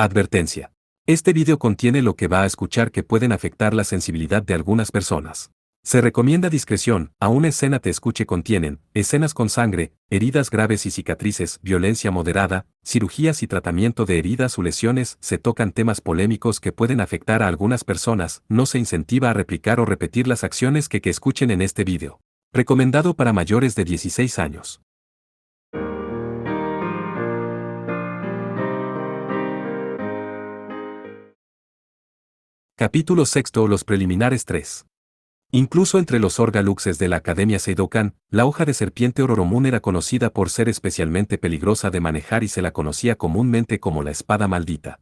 Advertencia. Este video contiene lo que va a escuchar que pueden afectar la sensibilidad de algunas personas. Se recomienda discreción, aún escena te escuche contienen, escenas con sangre, heridas graves y cicatrices, violencia moderada, cirugías y tratamiento de heridas o lesiones, se tocan temas polémicos que pueden afectar a algunas personas, no se incentiva a replicar o repetir las acciones que escuchen en este video. Recomendado para mayores de 16 años. Capítulo 6. Los preliminares 3. Incluso entre los Orgaluxes de la Academia Seidokan, la hoja de serpiente Ororomun era conocida por ser especialmente peligrosa de manejar y se la conocía comúnmente como la espada maldita.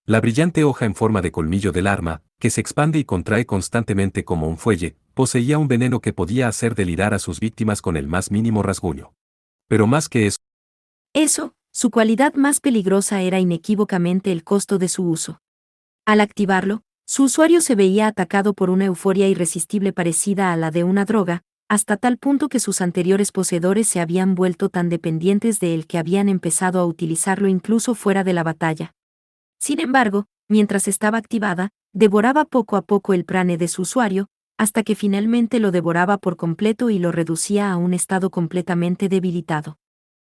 La brillante hoja en forma de colmillo del arma, que se expande y contrae constantemente como un fuelle, poseía un veneno que podía hacer delirar a sus víctimas con el más mínimo rasguño. Pero más que eso, su cualidad más peligrosa era inequívocamente el costo de su uso. Al activarlo, su usuario se veía atacado por una euforia irresistible parecida a la de una droga, hasta tal punto que sus anteriores poseedores se habían vuelto tan dependientes de él que habían empezado a utilizarlo incluso fuera de la batalla. Sin embargo, mientras estaba activada, devoraba poco a poco el prane de su usuario, hasta que finalmente lo devoraba por completo y lo reducía a un estado completamente debilitado.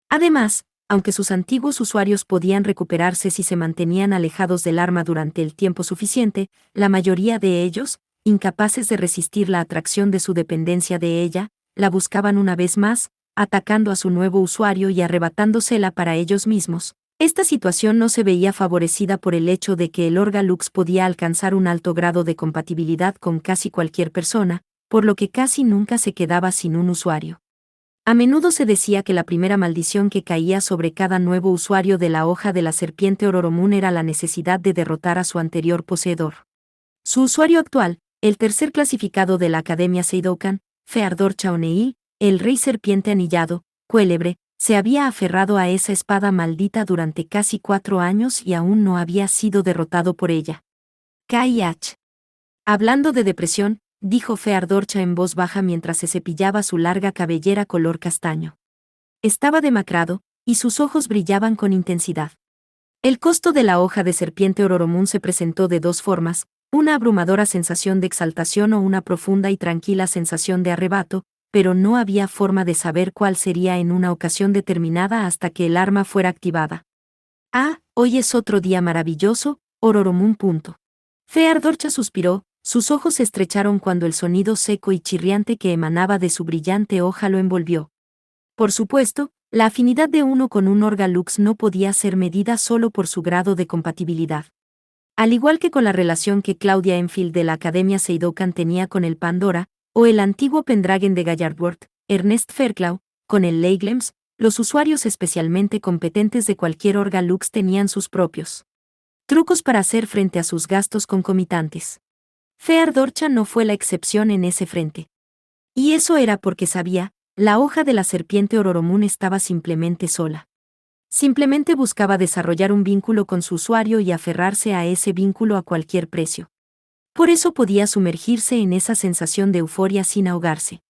Además, aunque sus antiguos usuarios podían recuperarse si se mantenían alejados del arma durante el tiempo suficiente, la mayoría de ellos, incapaces de resistir la atracción de su dependencia de ella, la buscaban una vez más, atacando a su nuevo usuario y arrebatándosela para ellos mismos. Esta situación no se veía favorecida por el hecho de que el Orgalux podía alcanzar un alto grado de compatibilidad con casi cualquier persona, por lo que casi nunca se quedaba sin un usuario. A menudo se decía que la primera maldición que caía sobre cada nuevo usuario de la hoja de la serpiente Ororomun era la necesidad de derrotar a su anterior poseedor. Su usuario actual, el tercer clasificado de la Academia Seidokan, Feardor Chaoneil, el rey serpiente anillado, Cuélebre, se había aferrado a esa espada maldita durante casi 4 años y aún no había sido derrotado por ella. K.I.H. Hablando de depresión, dijo Feardorcha en voz baja mientras se cepillaba su larga cabellera color castaño. Estaba demacrado, y sus ojos brillaban con intensidad. El costo de la hoja de serpiente Ororomun se presentó de 2 formas, una abrumadora sensación de exaltación o una profunda y tranquila sensación de arrebato, pero no había forma de saber cuál sería en una ocasión determinada hasta que el arma fuera activada. Ah, hoy es otro día maravilloso, Ororomun. Feardorcha suspiró. Sus ojos se estrecharon cuando el sonido seco y chirriante que emanaba de su brillante hoja lo envolvió. Por supuesto, la afinidad de uno con un Orgalux no podía ser medida solo por su grado de compatibilidad. Al igual que con la relación que Claudia Enfield de la Academia Seidokan tenía con el Pandora, o el antiguo Pendragon de Gallardworth, Ernest Fairclough, con el Leiglems, los usuarios especialmente competentes de cualquier Orgalux tenían sus propios trucos para hacer frente a sus gastos concomitantes. Feardorcha no fue la excepción en ese frente. Y eso era porque sabía, la hoja de la serpiente Ororomun estaba simplemente sola. Simplemente buscaba desarrollar un vínculo con su usuario y aferrarse a ese vínculo a cualquier precio. Por eso podía sumergirse en esa sensación de euforia sin ahogarse.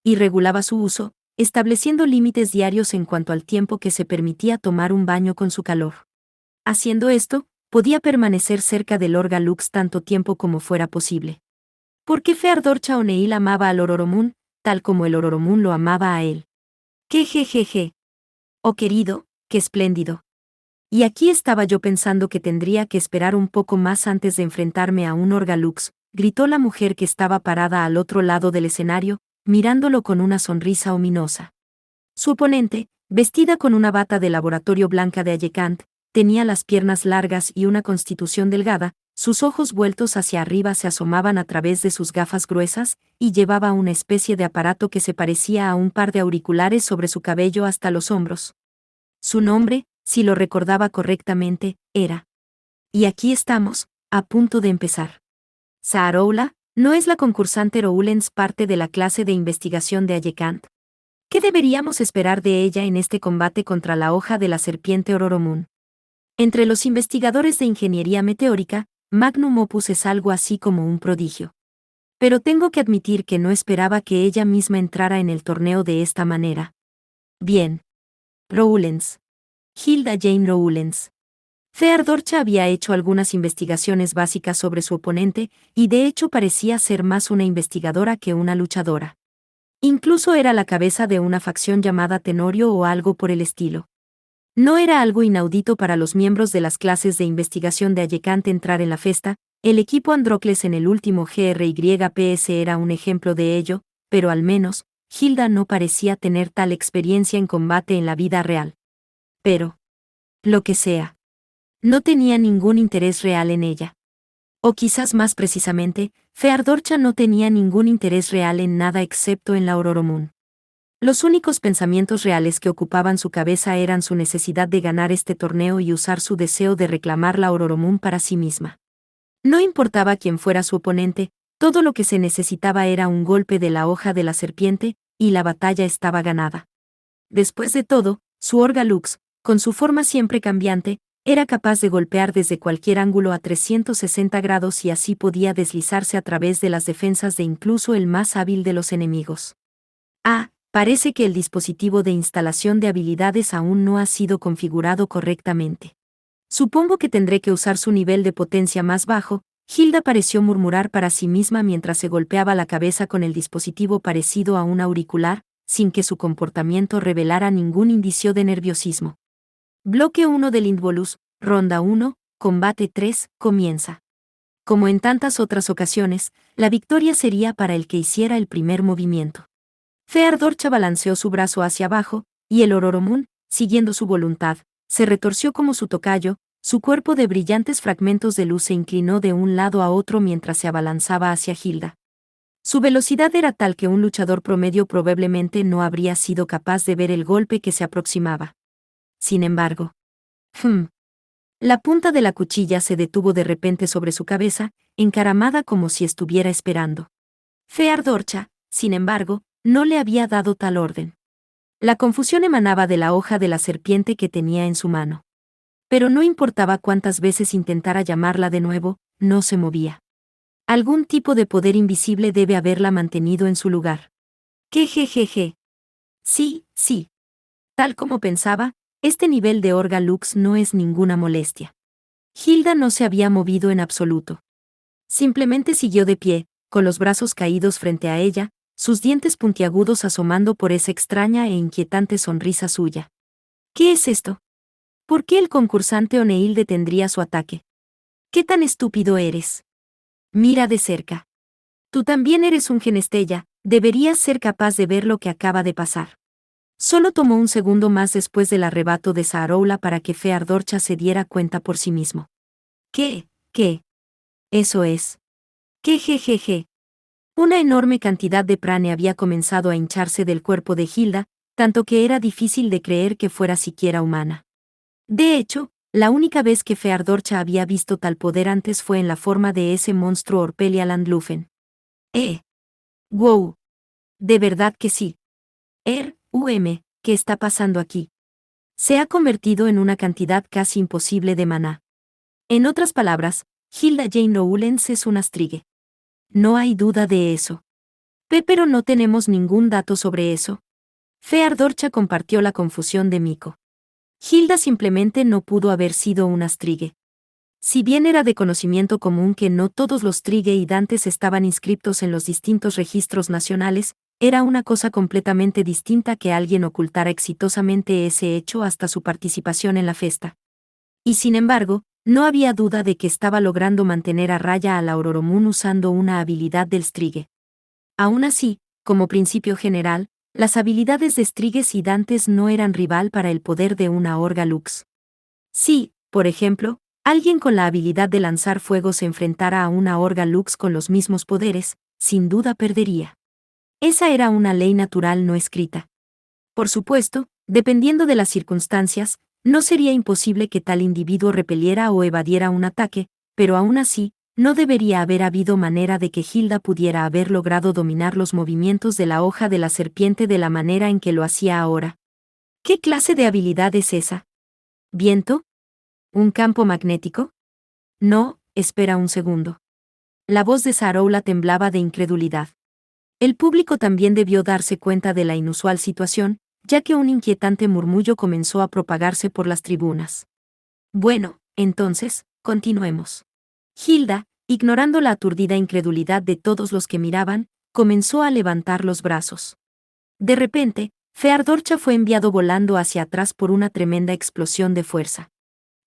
Y regulaba su uso, estableciendo límites diarios en cuanto al tiempo que se permitía tomar un baño con su calor. Haciendo esto, podía permanecer cerca del Orgalux tanto tiempo como fuera posible. Porque Feardor Chaoneil amaba al Ororomun, tal como el Ororomun lo amaba a él. ¡Qué jejeje! Oh querido, qué espléndido. Y aquí estaba yo pensando que tendría que esperar un poco más antes de enfrentarme a un Orgalux, gritó la mujer que estaba parada al otro lado del escenario, mirándolo con una sonrisa ominosa. Su oponente, vestida con una bata de laboratorio blanca de Ayekant, tenía las piernas largas y una constitución delgada, sus ojos vueltos hacia arriba se asomaban a través de sus gafas gruesas, y llevaba una especie de aparato que se parecía a un par de auriculares sobre su cabello hasta los hombros. Su nombre, si lo recordaba correctamente, era. Y aquí estamos, a punto de empezar. Saaroula, ¿no es la concursante Roulens parte de la clase de investigación de Ayekant? ¿Qué deberíamos esperar de ella en este combate contra la hoja de la serpiente Ororomun? Entre los investigadores de ingeniería meteórica, Magnum Opus es algo así como un prodigio. Pero tengo que admitir que no esperaba que ella misma entrara en el torneo de esta manera. Bien. Rowlands. Hilda Jane Rowlands. Feardorcha había hecho algunas investigaciones básicas sobre su oponente, y de hecho parecía ser más una investigadora que una luchadora. Incluso era la cabeza de una facción llamada Tenorio o algo por el estilo. No era algo inaudito para los miembros de las clases de investigación de Ayekant entrar en la fiesta. El equipo Androcles en el último GRYPS era un ejemplo de ello, pero al menos, Hilda no parecía tener tal experiencia en combate en la vida real. Pero, lo que sea, no tenía ningún interés real en ella. O quizás más precisamente, Feardorcha no tenía ningún interés real en nada excepto en la Ororomun. Los únicos pensamientos reales que ocupaban su cabeza eran su necesidad de ganar este torneo y usar su deseo de reclamar la Ororomun para sí misma. No importaba quién fuera su oponente, todo lo que se necesitaba era un golpe de la hoja de la serpiente, y la batalla estaba ganada. Después de todo, su Orga Lux, con su forma siempre cambiante, era capaz de golpear desde cualquier ángulo a 360 grados y así podía deslizarse a través de las defensas de incluso el más hábil de los enemigos. Parece que el dispositivo de instalación de habilidades aún no ha sido configurado correctamente. Supongo que tendré que usar su nivel de potencia más bajo. Hilda pareció murmurar para sí misma mientras se golpeaba la cabeza con el dispositivo parecido a un auricular, sin que su comportamiento revelara ningún indicio de nerviosismo. Bloque 1 del Indvolus, Ronda 1, Combate 3, comienza. Como en tantas otras ocasiones, la victoria sería para el que hiciera el primer movimiento. Feardorcha balanceó su brazo hacia abajo, y el Ororomun, siguiendo su voluntad, se retorció como su tocayo. Su cuerpo de brillantes fragmentos de luz se inclinó de un lado a otro mientras se abalanzaba hacia Hilda. Su velocidad era tal que un luchador promedio probablemente no habría sido capaz de ver el golpe que se aproximaba. Sin embargo, la punta de la cuchilla se detuvo de repente sobre su cabeza, encaramada como si estuviera esperando. Feardorcha, sin embargo, no le había dado tal orden. La confusión emanaba de la hoja de la serpiente que tenía en su mano. Pero no importaba cuántas veces intentara llamarla de nuevo, no se movía. Algún tipo de poder invisible debe haberla mantenido en su lugar. Jejejeje. Sí. Tal como pensaba, este nivel de Orga Lux no es ninguna molestia. Hilda no se había movido en absoluto. Simplemente siguió de pie, con los brazos caídos frente a ella, sus dientes puntiagudos asomando por esa extraña e inquietante sonrisa suya. ¿Qué es esto? ¿Por qué el concursante Oneil detendría su ataque? ¿Qué tan estúpido eres? Mira de cerca. Tú también eres un genestella, deberías ser capaz de ver lo que acaba de pasar. Solo tomó un segundo más después del arrebato de Saaroula para que Feardorcha se diera cuenta por sí mismo. ¿Qué? Eso es. Jejejeje. Una enorme cantidad de prane había comenzado a hincharse del cuerpo de Hilda, tanto que era difícil de creer que fuera siquiera humana. De hecho, la única vez que Feardorcha había visto tal poder antes fue en la forma de ese monstruo Orpelia Landlufen. Wow. De verdad que sí. ¿Qué está pasando aquí? Se ha convertido en una cantidad casi imposible de maná. En otras palabras, Hilda Jane Rowlands es una Strige. No hay duda de eso. Pero no tenemos ningún dato sobre eso. Feardorcha compartió la confusión de Miko. Hilda simplemente no pudo haber sido una Strige. Si bien era de conocimiento común que no todos los Strige y Dantes estaban inscriptos en los distintos registros nacionales, era una cosa completamente distinta que alguien ocultara exitosamente ese hecho hasta su participación en la fiesta. Y sin embargo, no había duda de que estaba logrando mantener a raya a la Ororomun usando una habilidad del Strige. Aún así, como principio general, las habilidades de Striges y Dantes no eran rival para el poder de una Orga Lux. Si, por ejemplo, alguien con la habilidad de lanzar fuego se enfrentara a una Orga Lux con los mismos poderes, sin duda perdería. Esa era una ley natural no escrita. Por supuesto, dependiendo de las circunstancias, no sería imposible que tal individuo repeliera o evadiera un ataque, pero aún así, no debería haber habido manera de que Hilda pudiera haber logrado dominar los movimientos de la hoja de la serpiente de la manera en que lo hacía ahora. ¿Qué clase de habilidad es esa? ¿Viento? ¿Un campo magnético? No, espera un segundo. La voz de Saaroula temblaba de incredulidad. El público también debió darse cuenta de la inusual situación, ya que un inquietante murmullo comenzó a propagarse por las tribunas. Bueno, entonces, continuemos. Hilda, ignorando la aturdida incredulidad de todos los que miraban, comenzó a levantar los brazos. De repente, Feardorcha fue enviado volando hacia atrás por una tremenda explosión de fuerza.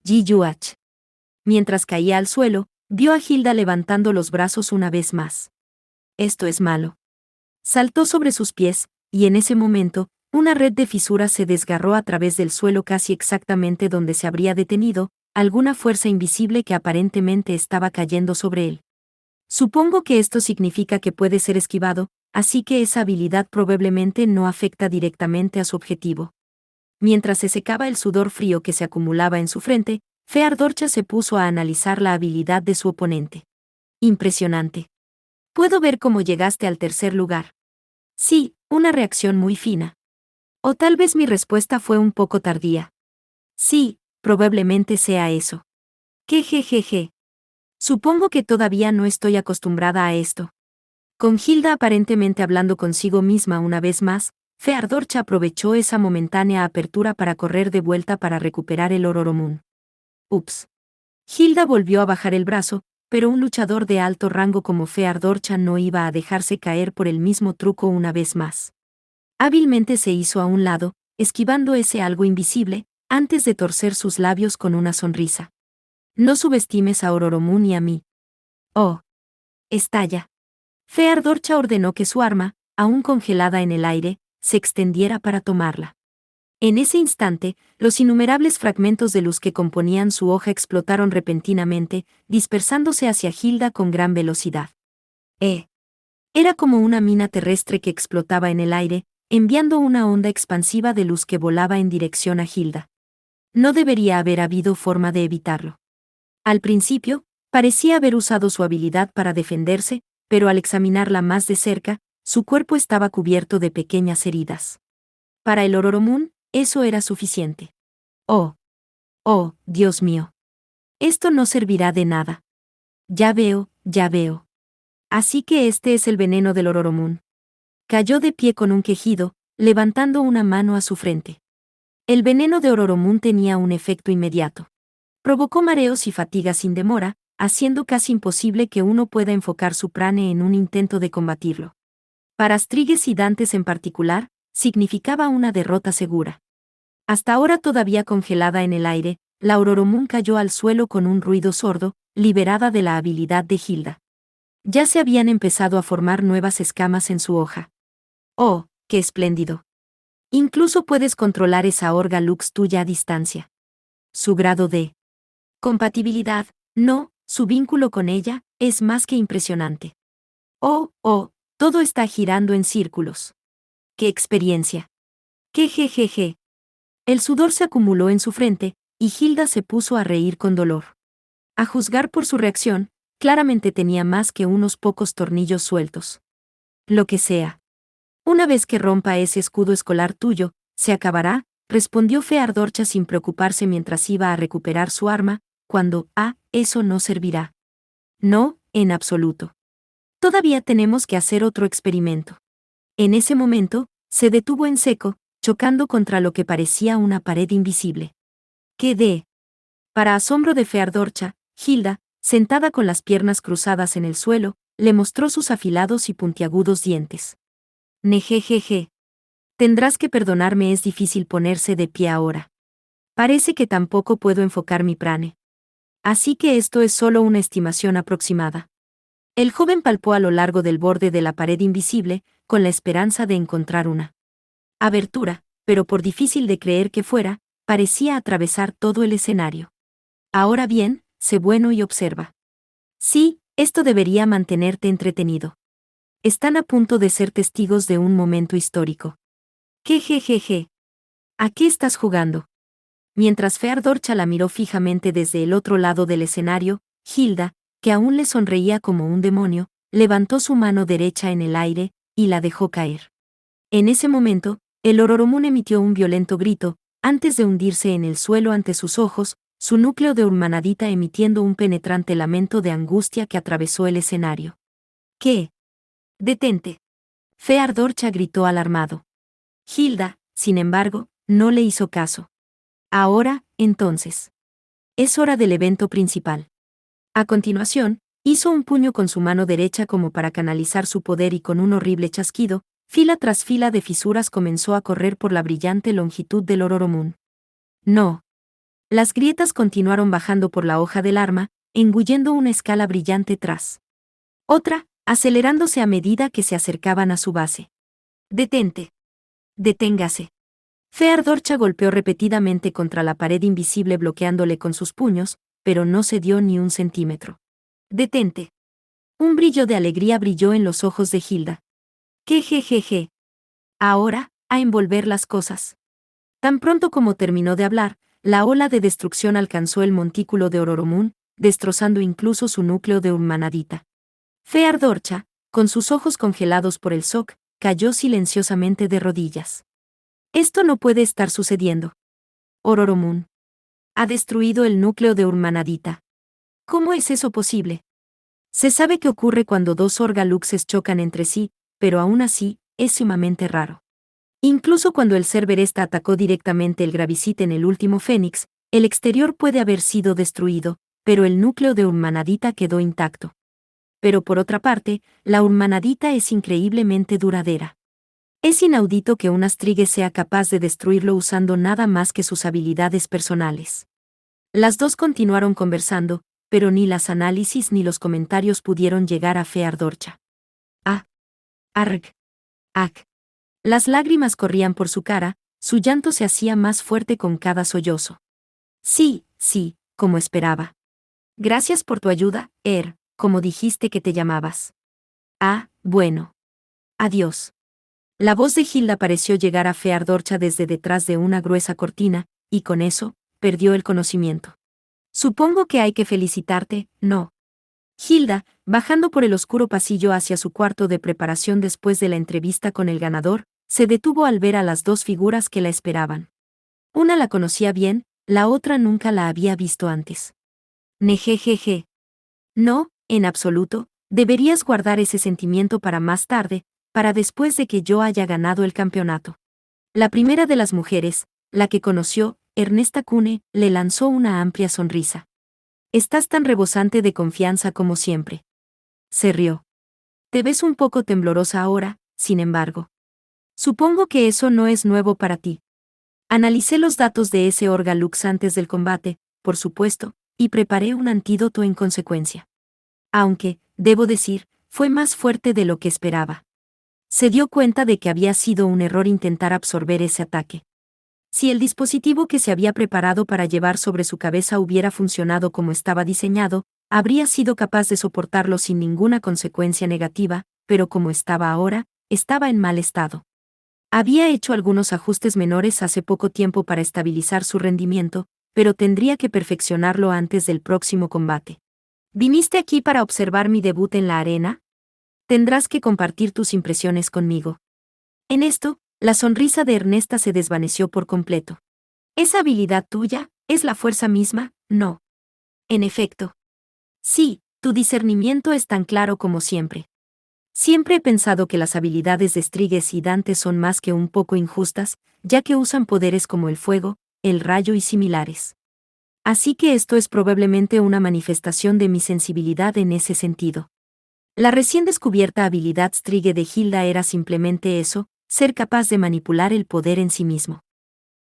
Ji-Yuach. Mientras caía al suelo, vio a Hilda levantando los brazos una vez más. Esto es malo. Saltó sobre sus pies, y en ese momento, una red de fisuras se desgarró a través del suelo casi exactamente donde se habría detenido, alguna fuerza invisible que aparentemente estaba cayendo sobre él. Supongo que esto significa que puede ser esquivado, así que esa habilidad probablemente no afecta directamente a su objetivo. Mientras se secaba el sudor frío que se acumulaba en su frente, Feardorcha se puso a analizar la habilidad de su oponente. Impresionante. Puedo ver cómo llegaste al tercer lugar. Sí, una reacción muy fina. O tal vez mi respuesta fue un poco tardía. Sí, probablemente sea eso. Jejejeje. Supongo que todavía no estoy acostumbrada a esto. Con Hilda aparentemente hablando consigo misma una vez más, Feardorcha aprovechó esa momentánea apertura para correr de vuelta para recuperar el Ororomun. Ups. Hilda volvió a bajar el brazo, pero un luchador de alto rango como Feardorcha no iba a dejarse caer por el mismo truco una vez más. Hábilmente se hizo a un lado, esquivando ese algo invisible, antes de torcer sus labios con una sonrisa. No subestimes a Ororomun y a mí. Oh. Estalla. Feardorcha ordenó que su arma, aún congelada en el aire, se extendiera para tomarla. En ese instante, los innumerables fragmentos de luz que componían su hoja explotaron repentinamente, dispersándose hacia Hilda con gran velocidad. Era como una mina terrestre que explotaba en el aire, enviando una onda expansiva de luz que volaba en dirección a Hilda. No debería haber habido forma de evitarlo. Al principio, parecía haber usado su habilidad para defenderse, pero al examinarla más de cerca, su cuerpo estaba cubierto de pequeñas heridas. Para el Ororomun, eso era suficiente. Oh. Oh, Dios mío. Esto no servirá de nada. Ya veo, ya veo. Así que este es el veneno del Ororomun. Cayó de pie con un quejido, levantando una mano a su frente. El veneno de Ororomun tenía un efecto inmediato. Provocó mareos y fatiga sin demora, haciendo casi imposible que uno pueda enfocar su prane en un intento de combatirlo. Para Astriges y Dantes en particular, significaba una derrota segura. Hasta ahora todavía congelada en el aire, la Ororomun cayó al suelo con un ruido sordo, liberada de la habilidad de Hilda. Ya se habían empezado a formar nuevas escamas en su hoja. ¡Oh, qué espléndido! Incluso puedes controlar esa Orga Lux tuya a distancia. Su grado de compatibilidad, no, su vínculo con ella, es más que impresionante. Oh, todo está girando en círculos. ¡Qué experiencia! ¡Qué jejeje! El sudor se acumuló en su frente, y Hilda se puso a reír con dolor. A juzgar por su reacción, claramente tenía más que unos pocos tornillos sueltos. Lo que sea. Una vez que rompa ese escudo escolar tuyo, se acabará, respondió Feardorcha sin preocuparse mientras iba a recuperar su arma, cuando, eso no servirá. No, en absoluto. Todavía tenemos que hacer otro experimento. En ese momento, se detuvo en seco, chocando contra lo que parecía una pared invisible. ¿Qué de? Para asombro de Feardorcha, Hilda, sentada con las piernas cruzadas en el suelo, le mostró sus afilados y puntiagudos dientes. Nejejeje. Tendrás que perdonarme, es difícil ponerse de pie ahora. Parece que tampoco puedo enfocar mi prane. Así que esto es solo una estimación aproximada. El joven palpó a lo largo del borde de la pared invisible, con la esperanza de encontrar una abertura, pero por difícil de creer que fuera, parecía atravesar todo el escenario. Ahora bien, sé bueno y observa. Sí, esto debería mantenerte entretenido. Están a punto de ser testigos de un momento histórico. Jejejeje. ¿A qué estás jugando? Mientras Feardorcha la miró fijamente desde el otro lado del escenario, Hilda, que aún le sonreía como un demonio, levantó su mano derecha en el aire, y la dejó caer. En ese momento, el Ororomun emitió un violento grito, antes de hundirse en el suelo ante sus ojos, su núcleo de urmanadita emitiendo un penetrante lamento de angustia que atravesó el escenario. ¿Qué? ¡Detente! Feardorcha gritó alarmado. Hilda, sin embargo, no le hizo caso. Ahora, entonces. es hora del evento principal. A continuación, hizo un puño con su mano derecha como para canalizar su poder y con un horrible chasquido, fila tras fila de fisuras comenzó a correr por la brillante longitud del Ororomun. No. Las grietas continuaron bajando por la hoja del arma, engullendo una escala brillante tras otra, acelerándose a medida que se acercaban a su base. Detente. Deténgase. Feardorcha golpeó repetidamente contra la pared invisible bloqueándole con sus puños, pero no cedió ni un centímetro. Detente. Un brillo de alegría brilló en los ojos de Hilda. ¡Qué jejeje! Ahora, a envolver las cosas. Tan pronto como terminó de hablar, la ola de destrucción alcanzó el montículo de Ororomun, destrozando incluso su núcleo de Urmanadita. Feardorcha, con sus ojos congelados por el shock, cayó silenciosamente de rodillas. Esto no puede estar sucediendo. Ororomun ha destruido el núcleo de Urmanadita. ¿Cómo es eso posible? Se sabe que ocurre cuando dos Orgaluxes chocan entre sí, pero aún así, es sumamente raro. Incluso cuando el Cerberesta atacó directamente el Gravicite en el último Fénix, el exterior puede haber sido destruido, pero el núcleo de Urmanadita quedó intacto. Pero por otra parte, la Urmanadita es increíblemente duradera. Es inaudito que un Astrigue sea capaz de destruirlo usando nada más que sus habilidades personales. Las dos continuaron conversando, pero ni las análisis ni los comentarios pudieron llegar a Feardorcha. Ah. Arg. Ac. Las lágrimas corrían por su cara, su llanto se hacía más fuerte con cada sollozo. Sí, como esperaba. Gracias por tu ayuda, como dijiste que te llamabas. Ah, bueno. Adiós. La voz de Hilda pareció llegar a Feardorcha desde detrás de una gruesa cortina, y con eso, perdió el conocimiento. Supongo que hay que felicitarte, ¿no? Hilda, bajando por el oscuro pasillo hacia su cuarto de preparación después de la entrevista con el ganador, se detuvo al ver a las dos figuras que la esperaban. Una la conocía bien, la otra nunca la había visto antes. Nejejeje. No, en absoluto, deberías guardar ese sentimiento para más tarde, para después de que yo haya ganado el campeonato. La primera de las mujeres, la que conoció, Ernesta Cune, le lanzó una amplia sonrisa. Estás tan rebosante de confianza como siempre. Se rió. Te ves un poco temblorosa ahora, sin embargo. Supongo que eso no es nuevo para ti. Analicé los datos de ese Orgalux antes del combate, por supuesto, y preparé un antídoto en consecuencia. Aunque, debo decir, fue más fuerte de lo que esperaba. Se dio cuenta de que había sido un error intentar absorber ese ataque. Si el dispositivo que se había preparado para llevar sobre su cabeza hubiera funcionado como estaba diseñado, habría sido capaz de soportarlo sin ninguna consecuencia negativa, pero como estaba ahora, estaba en mal estado. Había hecho algunos ajustes menores hace poco tiempo para estabilizar su rendimiento, pero tendría que perfeccionarlo antes del próximo combate. ¿Viniste aquí para observar mi debut en la arena? Tendrás que compartir tus impresiones conmigo. En esto, la sonrisa de Ernesta se desvaneció por completo. ¿Esa habilidad tuya es la fuerza misma? No. En efecto. Sí, tu discernimiento es tan claro como siempre. Siempre he pensado que las habilidades de Striges y Dante son más que un poco injustas, ya que usan poderes como el fuego, el rayo y similares. Así que esto es probablemente una manifestación de mi sensibilidad en ese sentido. La recién descubierta habilidad Strige de Hilda era simplemente eso, ser capaz de manipular el poder en sí mismo.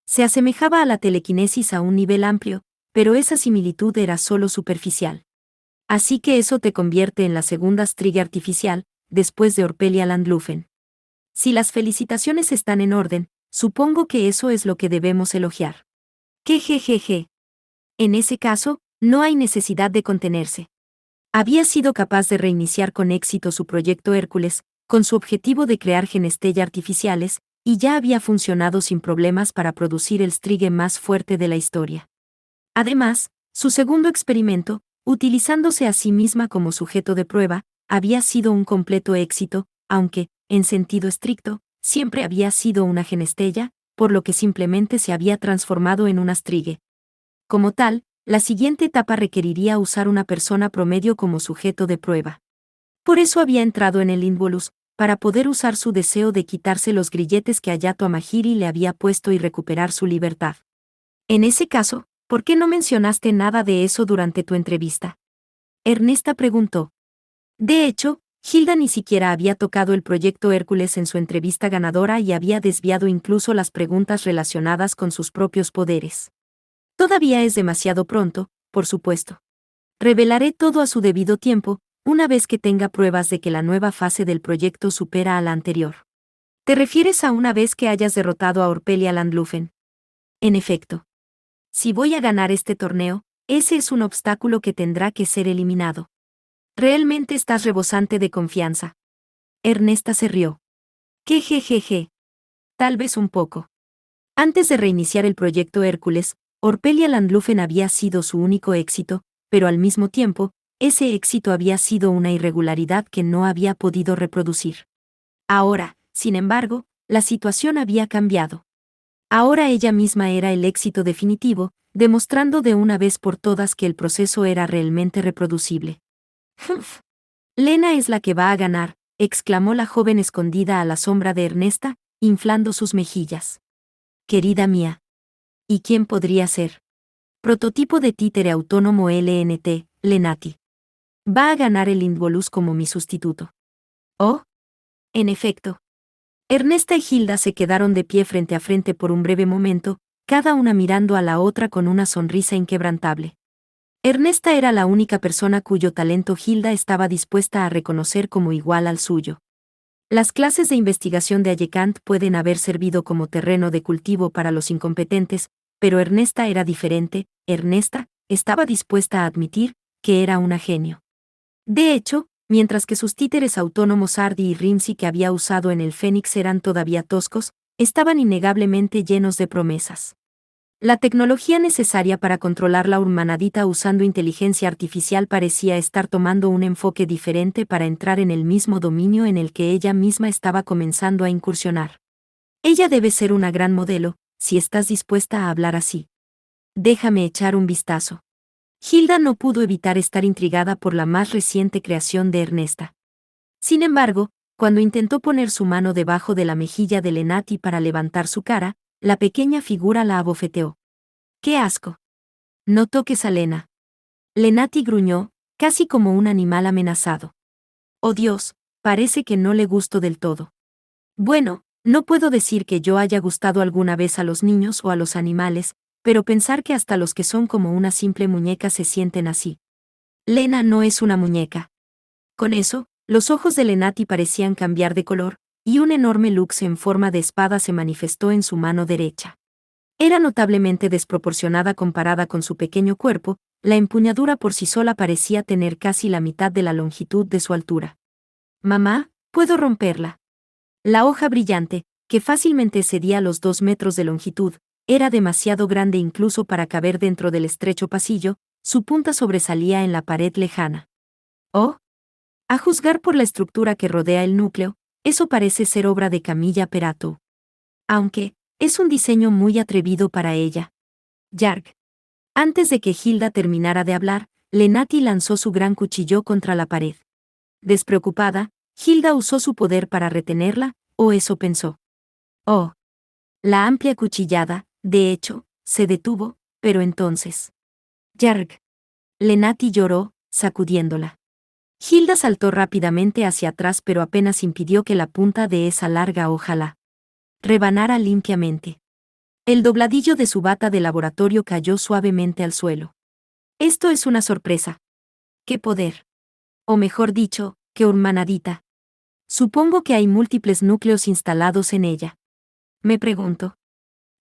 Se asemejaba a la telequinesis a un nivel amplio, pero esa similitud era solo superficial. Así que eso te convierte en la segunda Strige artificial, después de Orpelia Landlufen. Si las felicitaciones están en orden, supongo que eso es lo que debemos elogiar. ¡Qué jejeje! En ese caso, no hay necesidad de contenerse. Había sido capaz de reiniciar con éxito su proyecto Hércules, con su objetivo de crear genestella artificiales, y ya había funcionado sin problemas para producir el Strige más fuerte de la historia. Además, su segundo experimento, utilizándose a sí misma como sujeto de prueba, había sido un completo éxito, aunque, en sentido estricto, siempre había sido una genestella, por lo que simplemente se había transformado en una Strige. Como tal, la siguiente etapa requeriría usar una persona promedio como sujeto de prueba. Por eso había entrado en el Involus, para poder usar su deseo de quitarse los grilletes que Hayato Amahiri le había puesto y recuperar su libertad. En ese caso, ¿Por qué no mencionaste nada de eso durante tu entrevista? Ernesta preguntó. De hecho, Hilda ni siquiera había tocado el proyecto Hércules en su entrevista ganadora y había desviado incluso las preguntas relacionadas con sus propios poderes. Todavía es demasiado pronto, por supuesto. Revelaré todo a su debido tiempo, una vez que tenga pruebas de que la nueva fase del proyecto supera a la anterior. ¿Te refieres a una vez que hayas derrotado a Orpelia Landlufen? En efecto. Si voy a ganar este torneo, ese es un obstáculo que tendrá que ser eliminado. Realmente estás rebosante de confianza. Ernesta se rió. ¿Qué jejeje? Tal vez un poco. Antes de reiniciar el proyecto Hércules, Orpelia Landlufen había sido su único éxito, pero al mismo tiempo, ese éxito había sido una irregularidad que no había podido reproducir. Ahora, sin embargo, la situación había cambiado. Ahora ella misma era el éxito definitivo, demostrando de una vez por todas que el proceso era realmente reproducible. Lena es la que va a ganar, exclamó la joven escondida a la sombra de Ernesta, inflando sus mejillas. Querida mía. ¿Y quién podría ser? Prototipo de títere autónomo LNT, Lenati. Va a ganar el Indvolus como mi sustituto. ¿Oh? En efecto. Ernesta y Hilda se quedaron de pie frente a frente por un breve momento, cada una mirando a la otra con una sonrisa inquebrantable. Ernesta era la única persona cuyo talento Hilda estaba dispuesta a reconocer como igual al suyo. Las clases de investigación de Ayekant pueden haber servido como terreno de cultivo para los incompetentes, pero Ernesta era diferente. Ernesta estaba dispuesta a admitir que era una genio. De hecho, mientras que sus títeres autónomos Ardi y Rimsey que había usado en el Fénix eran todavía toscos, estaban innegablemente llenos de promesas. La tecnología necesaria para controlar la Urmanadita usando inteligencia artificial parecía estar tomando un enfoque diferente para entrar en el mismo dominio en el que ella misma estaba comenzando a incursionar. Ella debe ser una gran modelo, si estás dispuesta a hablar así. Déjame echar un vistazo. Hilda no pudo evitar estar intrigada por la más reciente creación de Ernesta. Sin embargo, cuando intentó poner su mano debajo de la mejilla de Lenati para levantar su cara, la pequeña figura la abofeteó. ¡Qué asco! No toques a Lena. Lenati gruñó, casi como un animal amenazado. Oh Dios, parece que no le gustó del todo. Bueno, no puedo decir que yo haya gustado alguna vez a los niños o a los animales, pero pensar que hasta los que son como una simple muñeca se sienten así. Lena no es una muñeca. Con eso, los ojos de Lenati parecían cambiar de color, y un enorme lux en forma de espada se manifestó en su mano derecha. Era notablemente desproporcionada comparada con su pequeño cuerpo, la empuñadura por sí sola parecía tener casi la mitad de la longitud de su altura. Mamá, puedo romperla. La hoja brillante, que fácilmente excedía los 2 metros de longitud, era demasiado grande incluso para caber dentro del estrecho pasillo, su punta sobresalía en la pared lejana. Oh. A juzgar por la estructura que rodea el núcleo, eso parece ser obra de Camilla Perato. Aunque, es un diseño muy atrevido para ella. Yarg. Antes de que Hilda terminara de hablar, Lenati lanzó su gran cuchillo contra la pared. Despreocupada, Hilda usó su poder para retenerla, o eso pensó. Oh. La amplia cuchillada, de hecho, se detuvo, pero entonces. Yarg. Lenati lloró, sacudiéndola. Hilda saltó rápidamente hacia atrás pero apenas impidió que la punta de esa larga hoja la rebanara limpiamente. El dobladillo de su bata de laboratorio cayó suavemente al suelo. Esto es una sorpresa. ¡Qué poder! O mejor dicho, qué urmanadita. Supongo que hay múltiples núcleos instalados en ella. Me pregunto.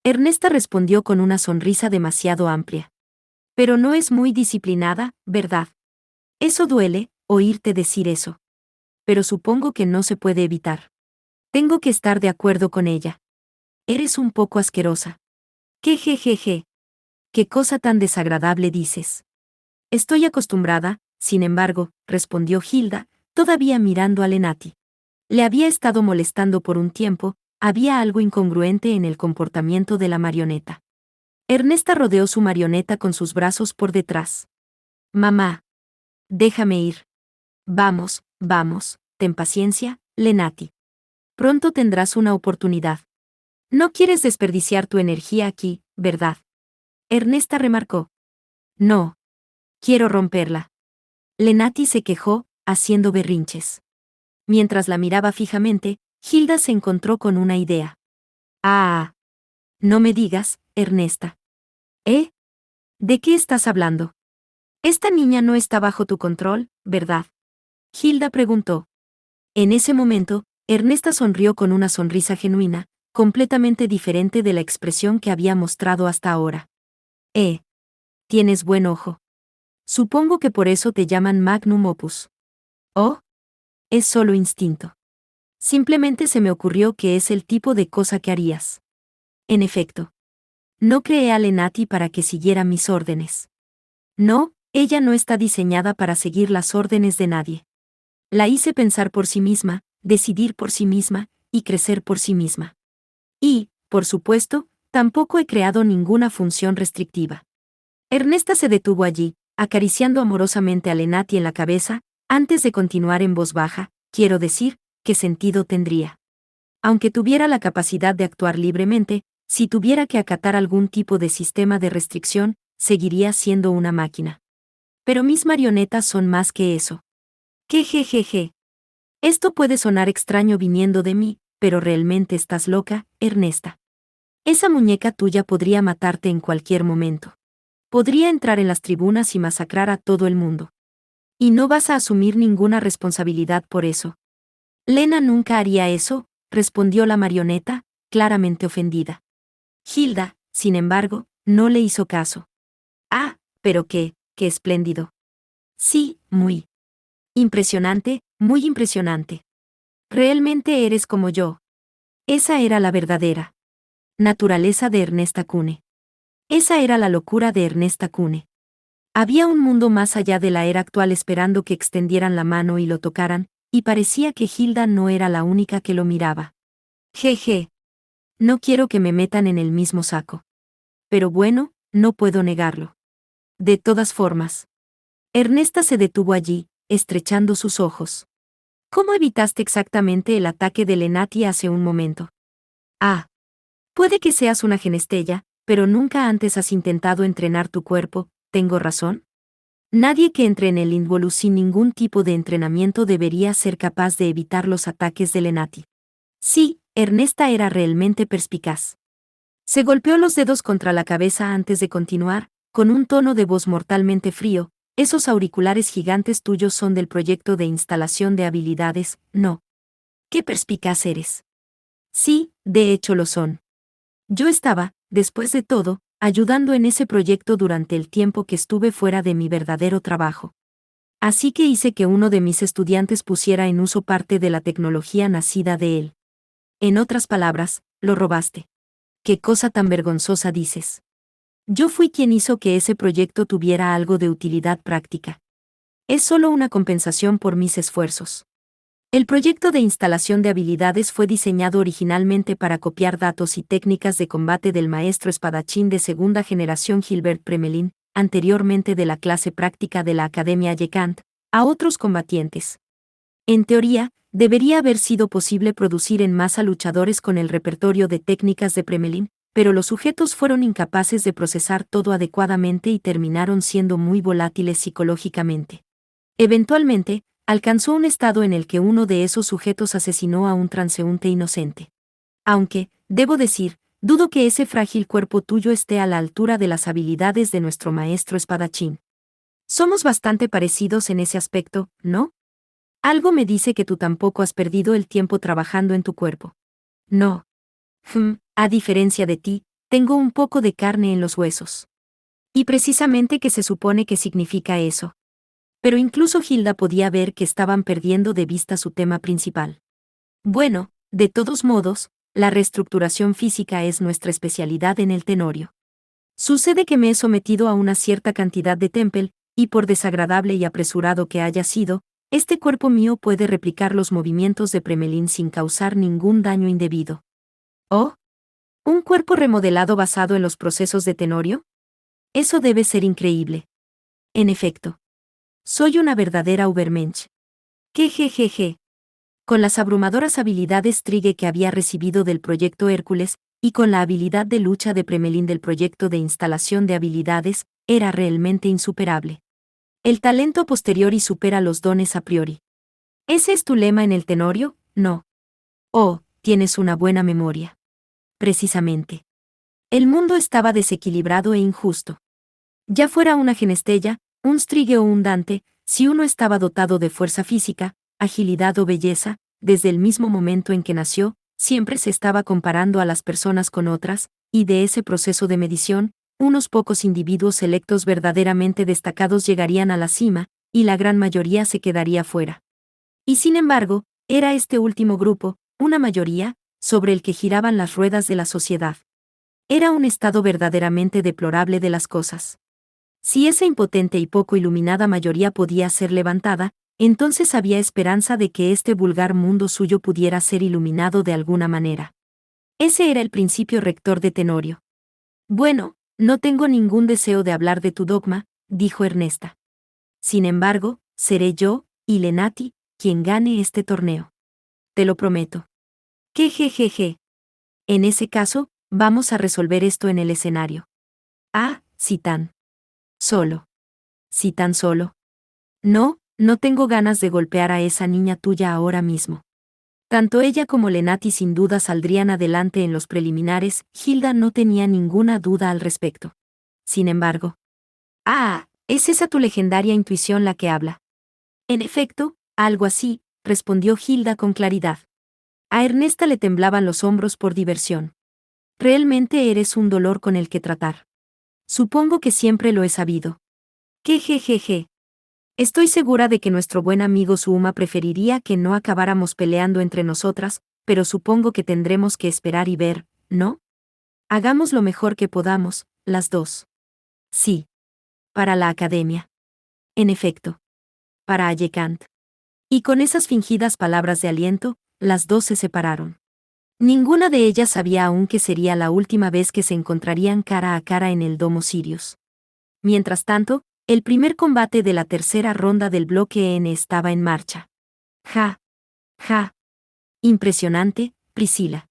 Ernesta respondió con una sonrisa demasiado amplia. Pero no es muy disciplinada, ¿verdad? Eso duele, oírte decir eso. Pero supongo que no se puede evitar. Tengo que estar de acuerdo con ella. Eres un poco asquerosa. ¿Qué jejeje? ¿Qué cosa tan desagradable dices? Estoy acostumbrada, sin embargo, respondió Hilda, todavía mirando a Lenati. Le había estado molestando por un tiempo, había algo incongruente en el comportamiento de la marioneta. Ernesta rodeó su marioneta con sus brazos por detrás. Mamá. Déjame ir. Vamos, vamos, ten paciencia, Lenati. Pronto tendrás una oportunidad. No quieres desperdiciar tu energía aquí, ¿verdad? Ernesta remarcó. No. Quiero romperla. Lenati se quejó, haciendo berrinches. Mientras la miraba fijamente, Hilda se encontró con una idea. Ah. No me digas, Ernesta. ¿Eh? ¿De qué estás hablando? Esta niña no está bajo tu control, ¿verdad? Hilda preguntó. En ese momento, Ernesta sonrió con una sonrisa genuina, completamente diferente de la expresión que había mostrado hasta ahora. Tienes buen ojo. Supongo que por eso te llaman Magnum Opus. Oh, es solo instinto. Simplemente se me ocurrió que es el tipo de cosa que harías. En efecto. No creé a Lenati para que siguiera mis órdenes. No, ella no está diseñada para seguir las órdenes de nadie. La hice pensar por sí misma, decidir por sí misma, y crecer por sí misma. Y, por supuesto, tampoco he creado ninguna función restrictiva. Ernesta se detuvo allí, acariciando amorosamente a Lenati en la cabeza, antes de continuar en voz baja, quiero decir, ¿qué sentido tendría? Aunque tuviera la capacidad de actuar libremente, si tuviera que acatar algún tipo de sistema de restricción, seguiría siendo una máquina. Pero mis marionetas son más que eso. Jejejeje. Esto puede sonar extraño viniendo de mí, pero realmente estás loca, Ernesta. Esa muñeca tuya podría matarte en cualquier momento. Podría entrar en las tribunas y masacrar a todo el mundo. Y no vas a asumir ninguna responsabilidad por eso. Lena nunca haría eso, respondió la marioneta, claramente ofendida. Hilda, sin embargo, no le hizo caso. Ah, pero qué espléndido. Sí, muy. Impresionante, muy impresionante. Realmente eres como yo. Esa era la verdadera naturaleza de Ernesta Cune. Esa era la locura de Ernesta Cune. Había un mundo más allá de la era actual esperando que extendieran la mano y lo tocaran, y parecía que Hilda no era la única que lo miraba. Jeje. No quiero que me metan en el mismo saco. Pero bueno, no puedo negarlo. De todas formas. Ernesta se detuvo allí, estrechando sus ojos. ¿Cómo evitaste exactamente el ataque de Lenati hace un momento? Ah. Puede que seas una genestella, pero nunca antes has intentado entrenar tu cuerpo, ¿tengo razón? Nadie que entre en el Involu sin ningún tipo de entrenamiento debería ser capaz de evitar los ataques de Lenati. Sí, Ernesta era realmente perspicaz. Se golpeó los dedos contra la cabeza antes de continuar, con un tono de voz mortalmente frío. Esos auriculares gigantes tuyos son del proyecto de instalación de habilidades, ¿no? ¡Qué perspicaz eres! Sí, de hecho lo son. Yo estaba, después de todo, ayudando en ese proyecto durante el tiempo que estuve fuera de mi verdadero trabajo. Así que hice que uno de mis estudiantes pusiera en uso parte de la tecnología nacida de él. En otras palabras, lo robaste. ¿Qué cosa tan vergonzosa dices? Yo fui quien hizo que ese proyecto tuviera algo de utilidad práctica. Es solo una compensación por mis esfuerzos. El proyecto de instalación de habilidades fue diseñado originalmente para copiar datos y técnicas de combate del maestro espadachín de segunda generación Gilbert Premelin, anteriormente de la clase práctica de la Academia Yekant, a otros combatientes. En teoría, debería haber sido posible producir en masa luchadores con el repertorio de técnicas de Premelin, pero los sujetos fueron incapaces de procesar todo adecuadamente y terminaron siendo muy volátiles psicológicamente. Eventualmente, alcanzó un estado en el que uno de esos sujetos asesinó a un transeúnte inocente. Aunque, debo decir, dudo que ese frágil cuerpo tuyo esté a la altura de las habilidades de nuestro maestro espadachín. Somos bastante parecidos en ese aspecto, ¿no? Algo me dice que tú tampoco has perdido el tiempo trabajando en tu cuerpo. No. A diferencia de ti, tengo un poco de carne en los huesos. Y precisamente ¿qué se supone que significa eso? Pero incluso Hilda podía ver que estaban perdiendo de vista su tema principal. Bueno, de todos modos, la reestructuración física es nuestra especialidad en el Tenorio. Sucede que me he sometido a una cierta cantidad de Tempel, y por desagradable y apresurado que haya sido, este cuerpo mío puede replicar los movimientos de Premelin sin causar ningún daño indebido. ¿Oh? ¿Un cuerpo remodelado basado en los procesos de Tenorio? Eso debe ser increíble. En efecto. Soy una verdadera Ubermensch. Jejejeje. Con las abrumadoras habilidades Trigue que había recibido del proyecto Hércules, y con la habilidad de lucha de Premelín del proyecto de instalación de habilidades, era realmente insuperable. El talento a posteriori supera los dones a priori. ¿Ese es tu lema en el Tenorio? No. Oh, tienes una buena memoria. Precisamente. El mundo estaba desequilibrado e injusto. Ya fuera una Genestella, un Strige o un Dante, si uno estaba dotado de fuerza física, agilidad o belleza, desde el mismo momento en que nació, siempre se estaba comparando a las personas con otras, y de ese proceso de medición, unos pocos individuos selectos verdaderamente destacados llegarían a la cima, y la gran mayoría se quedaría fuera. Y sin embargo, era este último grupo, una mayoría, sobre el que giraban las ruedas de la sociedad. Era un estado verdaderamente deplorable de las cosas. Si esa impotente y poco iluminada mayoría podía ser levantada, entonces había esperanza de que este vulgar mundo suyo pudiera ser iluminado de alguna manera. Ese era el principio rector de Tenorio. Bueno, no tengo ningún deseo de hablar de tu dogma, dijo Ernesta. Sin embargo, seré yo, y Lenati, quien gane este torneo. Te lo prometo. ¿Qué jejeje? En ese caso, vamos a resolver esto en el escenario. Ah, si tan. Solo. Si tan solo. No, no tengo ganas de golpear a esa niña tuya ahora mismo. Tanto ella como Lenati sin duda saldrían adelante en los preliminares, Hilda no tenía ninguna duda al respecto. Sin embargo. Ah, ¿es esa tu legendaria intuición la que habla? En efecto, algo así, respondió Hilda con claridad. A Ernesta le temblaban los hombros por diversión. Realmente eres un dolor con el que tratar. Supongo que siempre lo he sabido. ¿Qué jejeje? Estoy segura de que nuestro buen amigo Suuma preferiría que no acabáramos peleando entre nosotras, pero supongo que tendremos que esperar y ver, ¿no? Hagamos lo mejor que podamos, las dos. Sí. Para la academia. En efecto. Para Ayekant. Y con esas fingidas palabras de aliento, las dos se separaron. Ninguna de ellas sabía aún que sería la última vez que se encontrarían cara a cara en el domo Sirius. Mientras tanto, el primer combate de la tercera ronda del bloque N estaba en marcha. Ja. Ja. Impresionante, Priscila.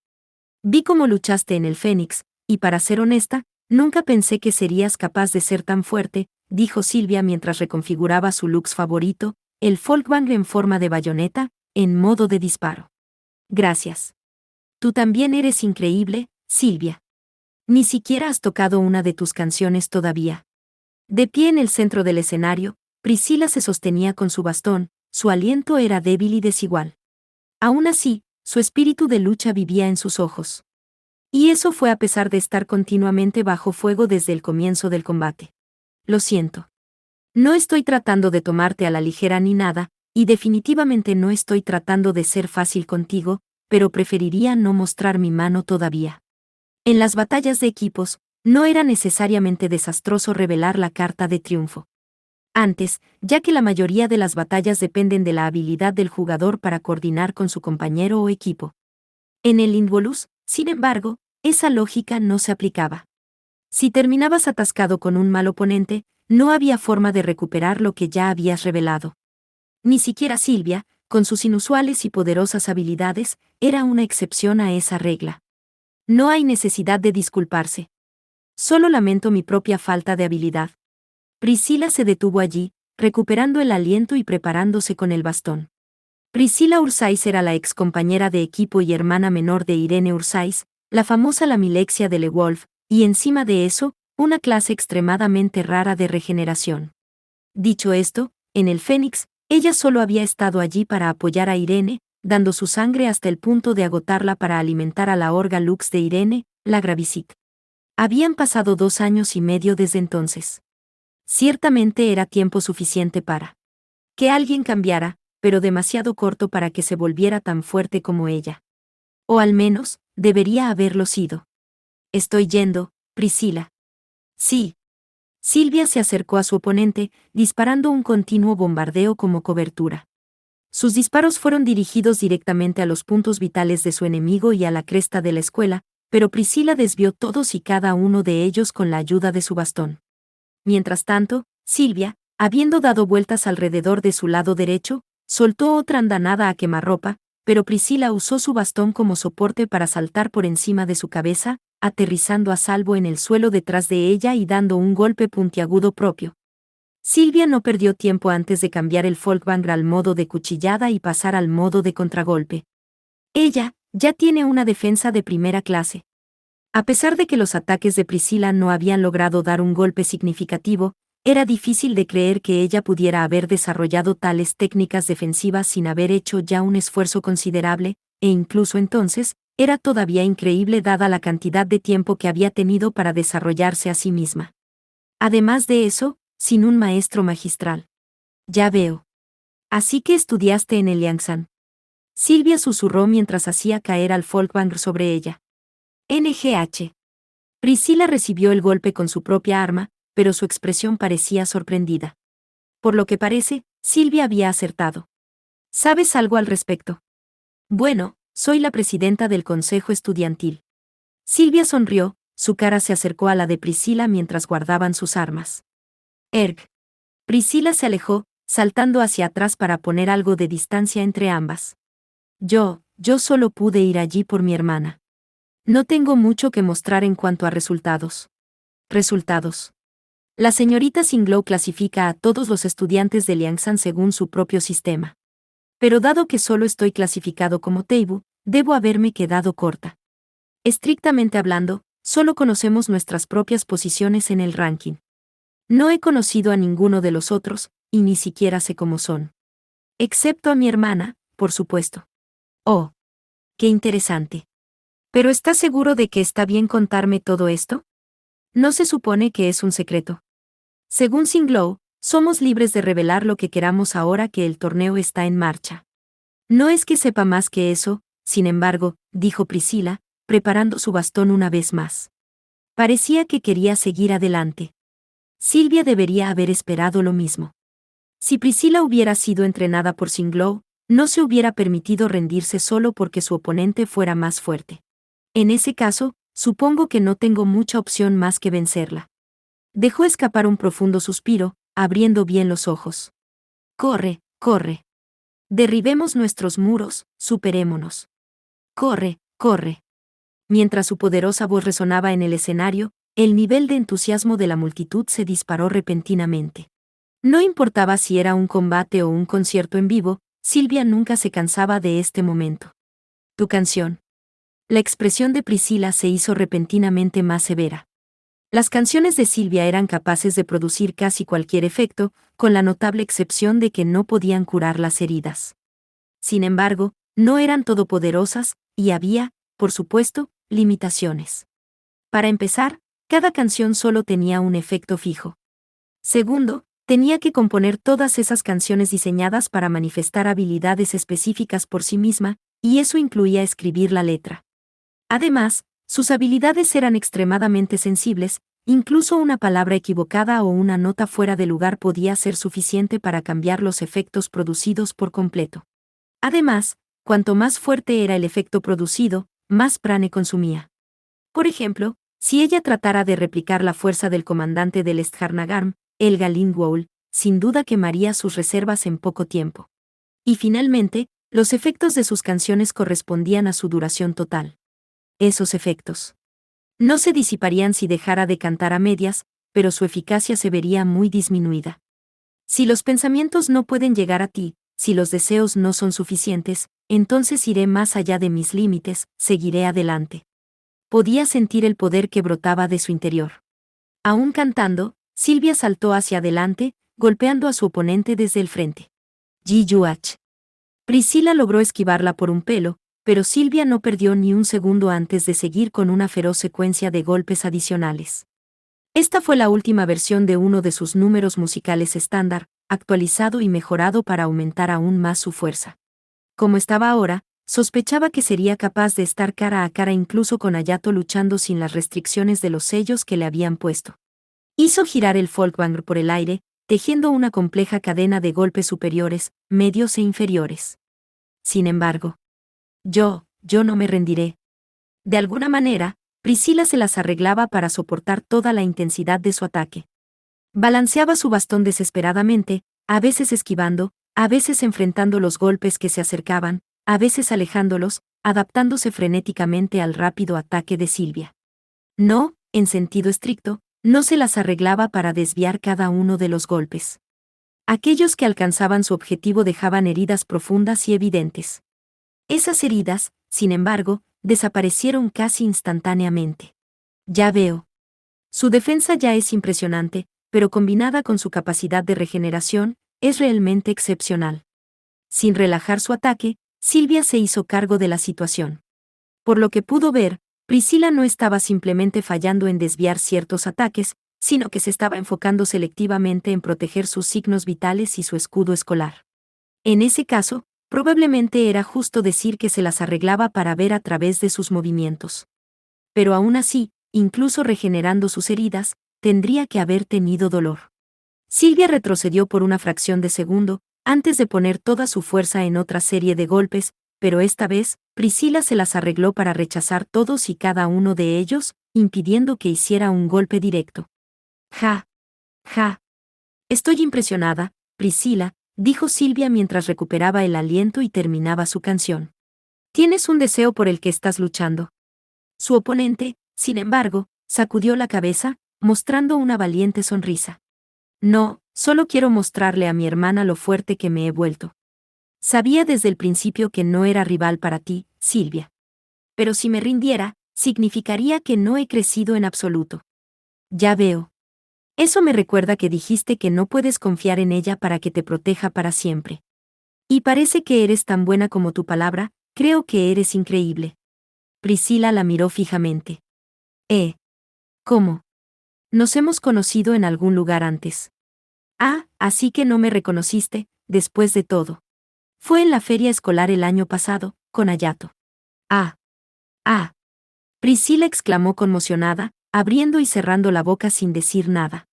Vi cómo luchaste en el Fénix, y para ser honesta, nunca pensé que serías capaz de ser tan fuerte, dijo Silvia mientras reconfiguraba su lux favorito, el Folkvang en forma de bayoneta, en modo de disparo. Gracias. Tú también eres increíble, Silvia. Ni siquiera has tocado una de tus canciones todavía. De pie en el centro del escenario, Priscila se sostenía con su bastón, su aliento era débil y desigual. Aún así, su espíritu de lucha vivía en sus ojos. Y eso fue a pesar de estar continuamente bajo fuego desde el comienzo del combate. Lo siento. No estoy tratando de tomarte a la ligera ni nada, y definitivamente no estoy tratando de ser fácil contigo, pero preferiría no mostrar mi mano todavía. En las batallas de equipos, no era necesariamente desastroso revelar la carta de triunfo. Antes, ya que la mayoría de las batallas dependen de la habilidad del jugador para coordinar con su compañero o equipo. En el Involus, sin embargo, esa lógica no se aplicaba. Si terminabas atascado con un mal oponente, no había forma de recuperar lo que ya habías revelado. Ni siquiera Silvia, con sus inusuales y poderosas habilidades, era una excepción a esa regla. No hay necesidad de disculparse. Solo lamento mi propia falta de habilidad. Priscila se detuvo allí, recuperando el aliento y preparándose con el bastón. Priscila Ursais era la ex compañera de equipo y hermana menor de Irene Ursais, la famosa Lamilexia de LeWolf, y encima de eso, una clase extremadamente rara de regeneración. Dicho esto, en el Fénix, ella solo había estado allí para apoyar a Irene, dando su sangre hasta el punto de agotarla para alimentar a la Orga Lux de Irene, la Gravisic. Habían pasado 2 años y medio desde entonces. Ciertamente era tiempo suficiente para que alguien cambiara, pero demasiado corto para que se volviera tan fuerte como ella. O al menos, debería haberlo sido. Estoy yendo, Priscila. Sí. Silvia se acercó a su oponente, disparando un continuo bombardeo como cobertura. Sus disparos fueron dirigidos directamente a los puntos vitales de su enemigo y a la cresta de la escuela, pero Priscila desvió todos y cada uno de ellos con la ayuda de su bastón. Mientras tanto, Silvia, habiendo dado vueltas alrededor de su lado derecho, soltó otra andanada a quemarropa, pero Priscila usó su bastón como soporte para saltar por encima de su cabeza, aterrizando a salvo en el suelo detrás de ella y dando un golpe puntiagudo propio. Silvia no perdió tiempo antes de cambiar el Folkvanger al modo de cuchillada y pasar al modo de contragolpe. Ella ya tiene una defensa de primera clase. A pesar de que los ataques de Priscila no habían logrado dar un golpe significativo, era difícil de creer que ella pudiera haber desarrollado tales técnicas defensivas sin haber hecho ya un esfuerzo considerable, e incluso entonces, era todavía increíble dada la cantidad de tiempo que había tenido para desarrollarse a sí misma. Además de eso, sin un maestro magistral. Ya veo. Así que estudiaste en el Yangsan. Silvia susurró mientras hacía caer al Folkvanger sobre ella. NGH. Priscila recibió el golpe con su propia arma, pero su expresión parecía sorprendida. Por lo que parece, Silvia había acertado. ¿Sabes algo al respecto? Bueno, soy la presidenta del consejo estudiantil. Silvia sonrió, su cara se acercó a la de Priscila mientras guardaban sus armas. Erg. Priscila se alejó, saltando hacia atrás para poner algo de distancia entre ambas. Yo solo pude ir allí por mi hermana. No tengo mucho que mostrar en cuanto a resultados. Resultados. La señorita Singlow clasifica a todos los estudiantes de Liangsan según su propio sistema. Pero dado que solo estoy clasificado como Teibu, debo haberme quedado corta. Estrictamente hablando, solo conocemos nuestras propias posiciones en el ranking. No he conocido a ninguno de los otros, y ni siquiera sé cómo son. Excepto a mi hermana, por supuesto. Oh. Qué interesante. ¿Pero estás seguro de que está bien contarme todo esto? No se supone que es un secreto. Según Singlow, somos libres de revelar lo que queramos ahora que el torneo está en marcha. No es que sepa más que eso, sin embargo, dijo Priscila, preparando su bastón una vez más. Parecía que quería seguir adelante. Silvia debería haber esperado lo mismo. Si Priscila hubiera sido entrenada por Singlow, no se hubiera permitido rendirse solo porque su oponente fuera más fuerte. En ese caso, supongo que no tengo mucha opción más que vencerla. Dejó escapar un profundo suspiro, abriendo bien los ojos. Corre, corre. Derribemos nuestros muros, superémonos. Corre, corre. Mientras su poderosa voz resonaba en el escenario, el nivel de entusiasmo de la multitud se disparó repentinamente. No importaba si era un combate o un concierto en vivo, Silvia nunca se cansaba de este momento. Tu canción. La expresión de Priscila se hizo repentinamente más severa. Las canciones de Silvia eran capaces de producir casi cualquier efecto, con la notable excepción de que no podían curar las heridas. Sin embargo, no eran todopoderosas, y había, por supuesto, limitaciones. Para empezar, cada canción solo tenía un efecto fijo. Segundo, tenía que componer todas esas canciones diseñadas para manifestar habilidades específicas por sí misma, y eso incluía escribir la letra. Además, sus habilidades eran extremadamente sensibles, incluso una palabra equivocada o una nota fuera de lugar podía ser suficiente para cambiar los efectos producidos por completo. Además, cuanto más fuerte era el efecto producido, más prane consumía. Por ejemplo, si ella tratara de replicar la fuerza del comandante del Stjarnagarm, Elga Lindwall, sin duda quemaría sus reservas en poco tiempo. Y finalmente, los efectos de sus canciones correspondían a su duración total. Esos efectos no se disiparían si dejara de cantar a medias, pero su eficacia se vería muy disminuida. Si los pensamientos no pueden llegar a ti, si los deseos no son suficientes, entonces iré más allá de mis límites, seguiré adelante. Podía sentir el poder que brotaba de su interior. Aún cantando, Silvia saltó hacia adelante, golpeando a su oponente desde el frente. Ji Yuach. Priscila logró esquivarla por un pelo, pero Silvia no perdió ni un segundo antes de seguir con una feroz secuencia de golpes adicionales. Esta fue la última versión de uno de sus números musicales estándar, actualizado y mejorado para aumentar aún más su fuerza. Como estaba ahora, sospechaba que sería capaz de estar cara a cara incluso con Hayato luchando sin las restricciones de los sellos que le habían puesto. Hizo girar el Folkvanger por el aire, tejiendo una compleja cadena de golpes superiores, medios e inferiores. Sin embargo, yo no me rendiré. De alguna manera, Priscila se las arreglaba para soportar toda la intensidad de su ataque. Balanceaba su bastón desesperadamente, a veces esquivando, a veces enfrentando los golpes que se acercaban, a veces alejándolos, adaptándose frenéticamente al rápido ataque de Silvia. No, en sentido estricto, no se las arreglaba para desviar cada uno de los golpes. Aquellos que alcanzaban su objetivo dejaban heridas profundas y evidentes. Esas heridas, sin embargo, desaparecieron casi instantáneamente. Ya veo. Su defensa ya es impresionante, pero combinada con su capacidad de regeneración, es realmente excepcional. Sin relajar su ataque, Silvia se hizo cargo de la situación. Por lo que pudo ver, Priscila no estaba simplemente fallando en desviar ciertos ataques, sino que se estaba enfocando selectivamente en proteger sus signos vitales y su escudo escolar. En ese caso, probablemente era justo decir que se las arreglaba para ver a través de sus movimientos. Pero aún así, incluso regenerando sus heridas, tendría que haber tenido dolor. Silvia retrocedió por una fracción de segundo, antes de poner toda su fuerza en otra serie de golpes, pero esta vez, Priscila se las arregló para rechazar todos y cada uno de ellos, impidiendo que hiciera un golpe directo. Ja. Ja. Estoy impresionada, Priscila, dijo Silvia mientras recuperaba el aliento y terminaba su canción. ¿Tienes un deseo por el que estás luchando? Su oponente, sin embargo, sacudió la cabeza, mostrando una valiente sonrisa. No, solo quiero mostrarle a mi hermana lo fuerte que me he vuelto. Sabía desde el principio que no era rival para ti, Silvia. Pero si me rindiera, significaría que no he crecido en absoluto. Ya veo. Eso me recuerda que dijiste que no puedes confiar en ella para que te proteja para siempre. Y parece que eres tan buena como tu palabra, creo que eres increíble. Priscila la miró fijamente. ¿Cómo? Nos hemos conocido en algún lugar antes. Ah, así que no me reconociste, después de todo. Fue en la feria escolar el año pasado, con Hayato. Ah. Ah. Priscila exclamó conmocionada, abriendo y cerrando la boca sin decir nada.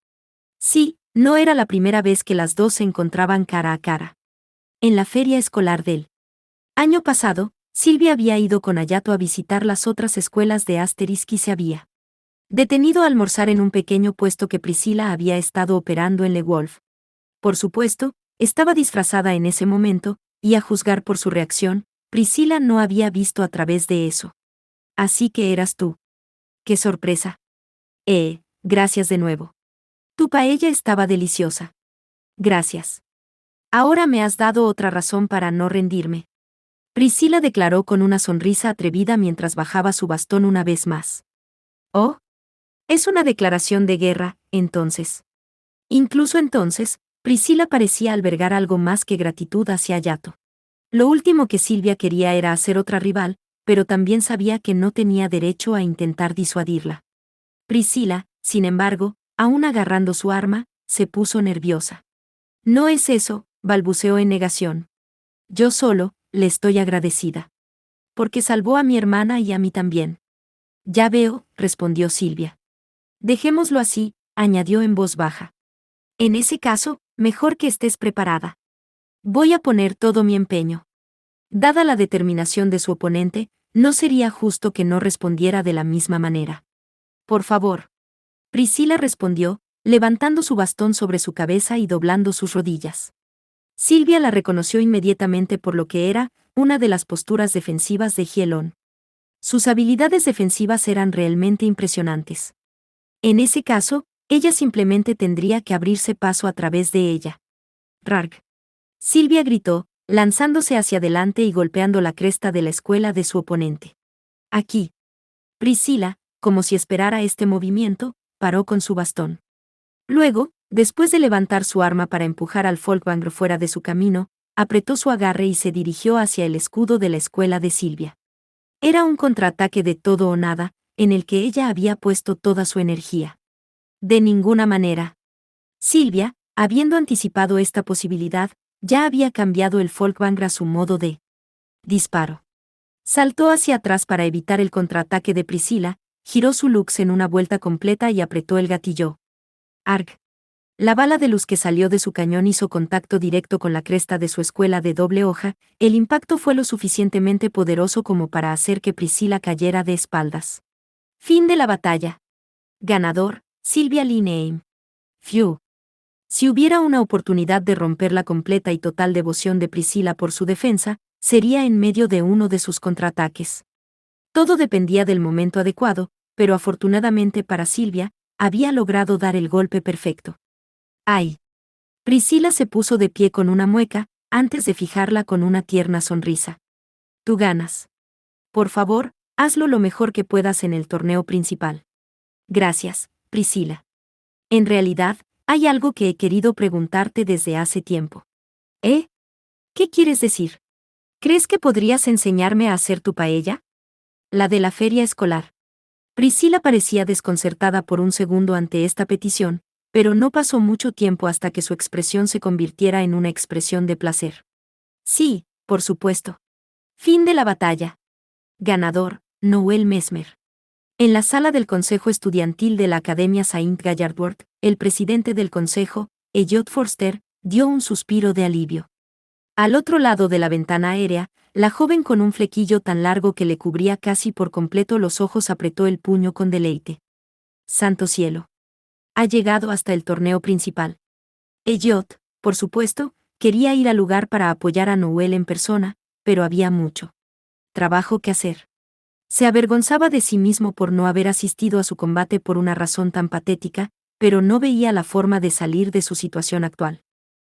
Sí, no era la primera vez que las dos se encontraban cara a cara. En la feria escolar del año pasado, Silvia había ido con Hayato a visitar las otras escuelas de Asterisk y se había detenido a almorzar en un pequeño puesto que Priscila había estado operando en Le Wolf. Por supuesto, estaba disfrazada en ese momento, y a juzgar por su reacción, Priscila no había visto a través de eso. Así que eras tú. ¡Qué sorpresa! Gracias de nuevo. Tu paella estaba deliciosa. Gracias. Ahora me has dado otra razón para no rendirme. Priscila declaró con una sonrisa atrevida mientras bajaba su bastón una vez más. Oh. Es una declaración de guerra, entonces. Incluso entonces, Priscila parecía albergar algo más que gratitud hacia Hayato. Lo último que Silvia quería era hacer otra rival, pero también sabía que no tenía derecho a intentar disuadirla. Priscila, sin embargo, aún agarrando su arma, se puso nerviosa. No es eso, balbuceó en negación. Yo solo, le estoy agradecida. Porque salvó a mi hermana y a mí también. Ya veo, respondió Silvia. Dejémoslo así, añadió en voz baja. En ese caso, mejor que estés preparada. Voy a poner todo mi empeño. Dada la determinación de su oponente, no sería justo que no respondiera de la misma manera. Por favor. Priscila respondió, levantando su bastón sobre su cabeza y doblando sus rodillas. Silvia la reconoció inmediatamente por lo que era, una de las posturas defensivas de Gielón. Sus habilidades defensivas eran realmente impresionantes. En ese caso, ella simplemente tendría que abrirse paso a través de ella. Rarg. Silvia gritó, lanzándose hacia adelante y golpeando la cresta de la escuela de su oponente. Aquí. Priscila, como si esperara este movimiento, paró con su bastón. Luego, después de levantar su arma para empujar al Folkvanger fuera de su camino, apretó su agarre y se dirigió hacia el escudo de la escuela de Silvia. Era un contraataque de todo o nada, en el que ella había puesto toda su energía. De ninguna manera. Silvia, habiendo anticipado esta posibilidad, ya había cambiado el Folkvanger a su modo de disparo. Saltó hacia atrás para evitar el contraataque de Priscila, giró su Lux en una vuelta completa y apretó el gatillo. Arg. La bala de luz que salió de su cañón hizo contacto directo con la cresta de su escuela de doble hoja, el impacto fue lo suficientemente poderoso como para hacer que Priscila cayera de espaldas. Fin de la batalla. Ganador, Silvia Lineheim. Phew. Si hubiera una oportunidad de romper la completa y total devoción de Priscila por su defensa, sería en medio de uno de sus contraataques. Todo dependía del momento adecuado, pero afortunadamente para Silvia, había logrado dar el golpe perfecto. ¡Ay! Priscila se puso de pie con una mueca, antes de fijarla con una tierna sonrisa. Tú ganas. Por favor, hazlo lo mejor que puedas en el torneo principal. Gracias, Priscila. En realidad, hay algo que he querido preguntarte desde hace tiempo. ¿Eh? ¿Qué quieres decir? ¿Crees que podrías enseñarme a hacer tu paella? La de la feria escolar. Priscila parecía desconcertada por un segundo ante esta petición, pero no pasó mucho tiempo hasta que su expresión se convirtiera en una expresión de placer. Sí, por supuesto. Fin de la batalla. Ganador, Noel Mesmer. En la sala del Consejo Estudiantil de la Academia Saint Gallard, el presidente del consejo, Elliot Forster, dio un suspiro de alivio. Al otro lado de la ventana aérea, la joven con un flequillo tan largo que le cubría casi por completo los ojos apretó el puño con deleite. ¡Santo cielo! Ha llegado hasta el torneo principal. Elliot, por supuesto, quería ir al lugar para apoyar a Noel en persona, pero había mucho trabajo que hacer. Se avergonzaba de sí mismo por no haber asistido a su combate por una razón tan patética, pero no veía la forma de salir de su situación actual.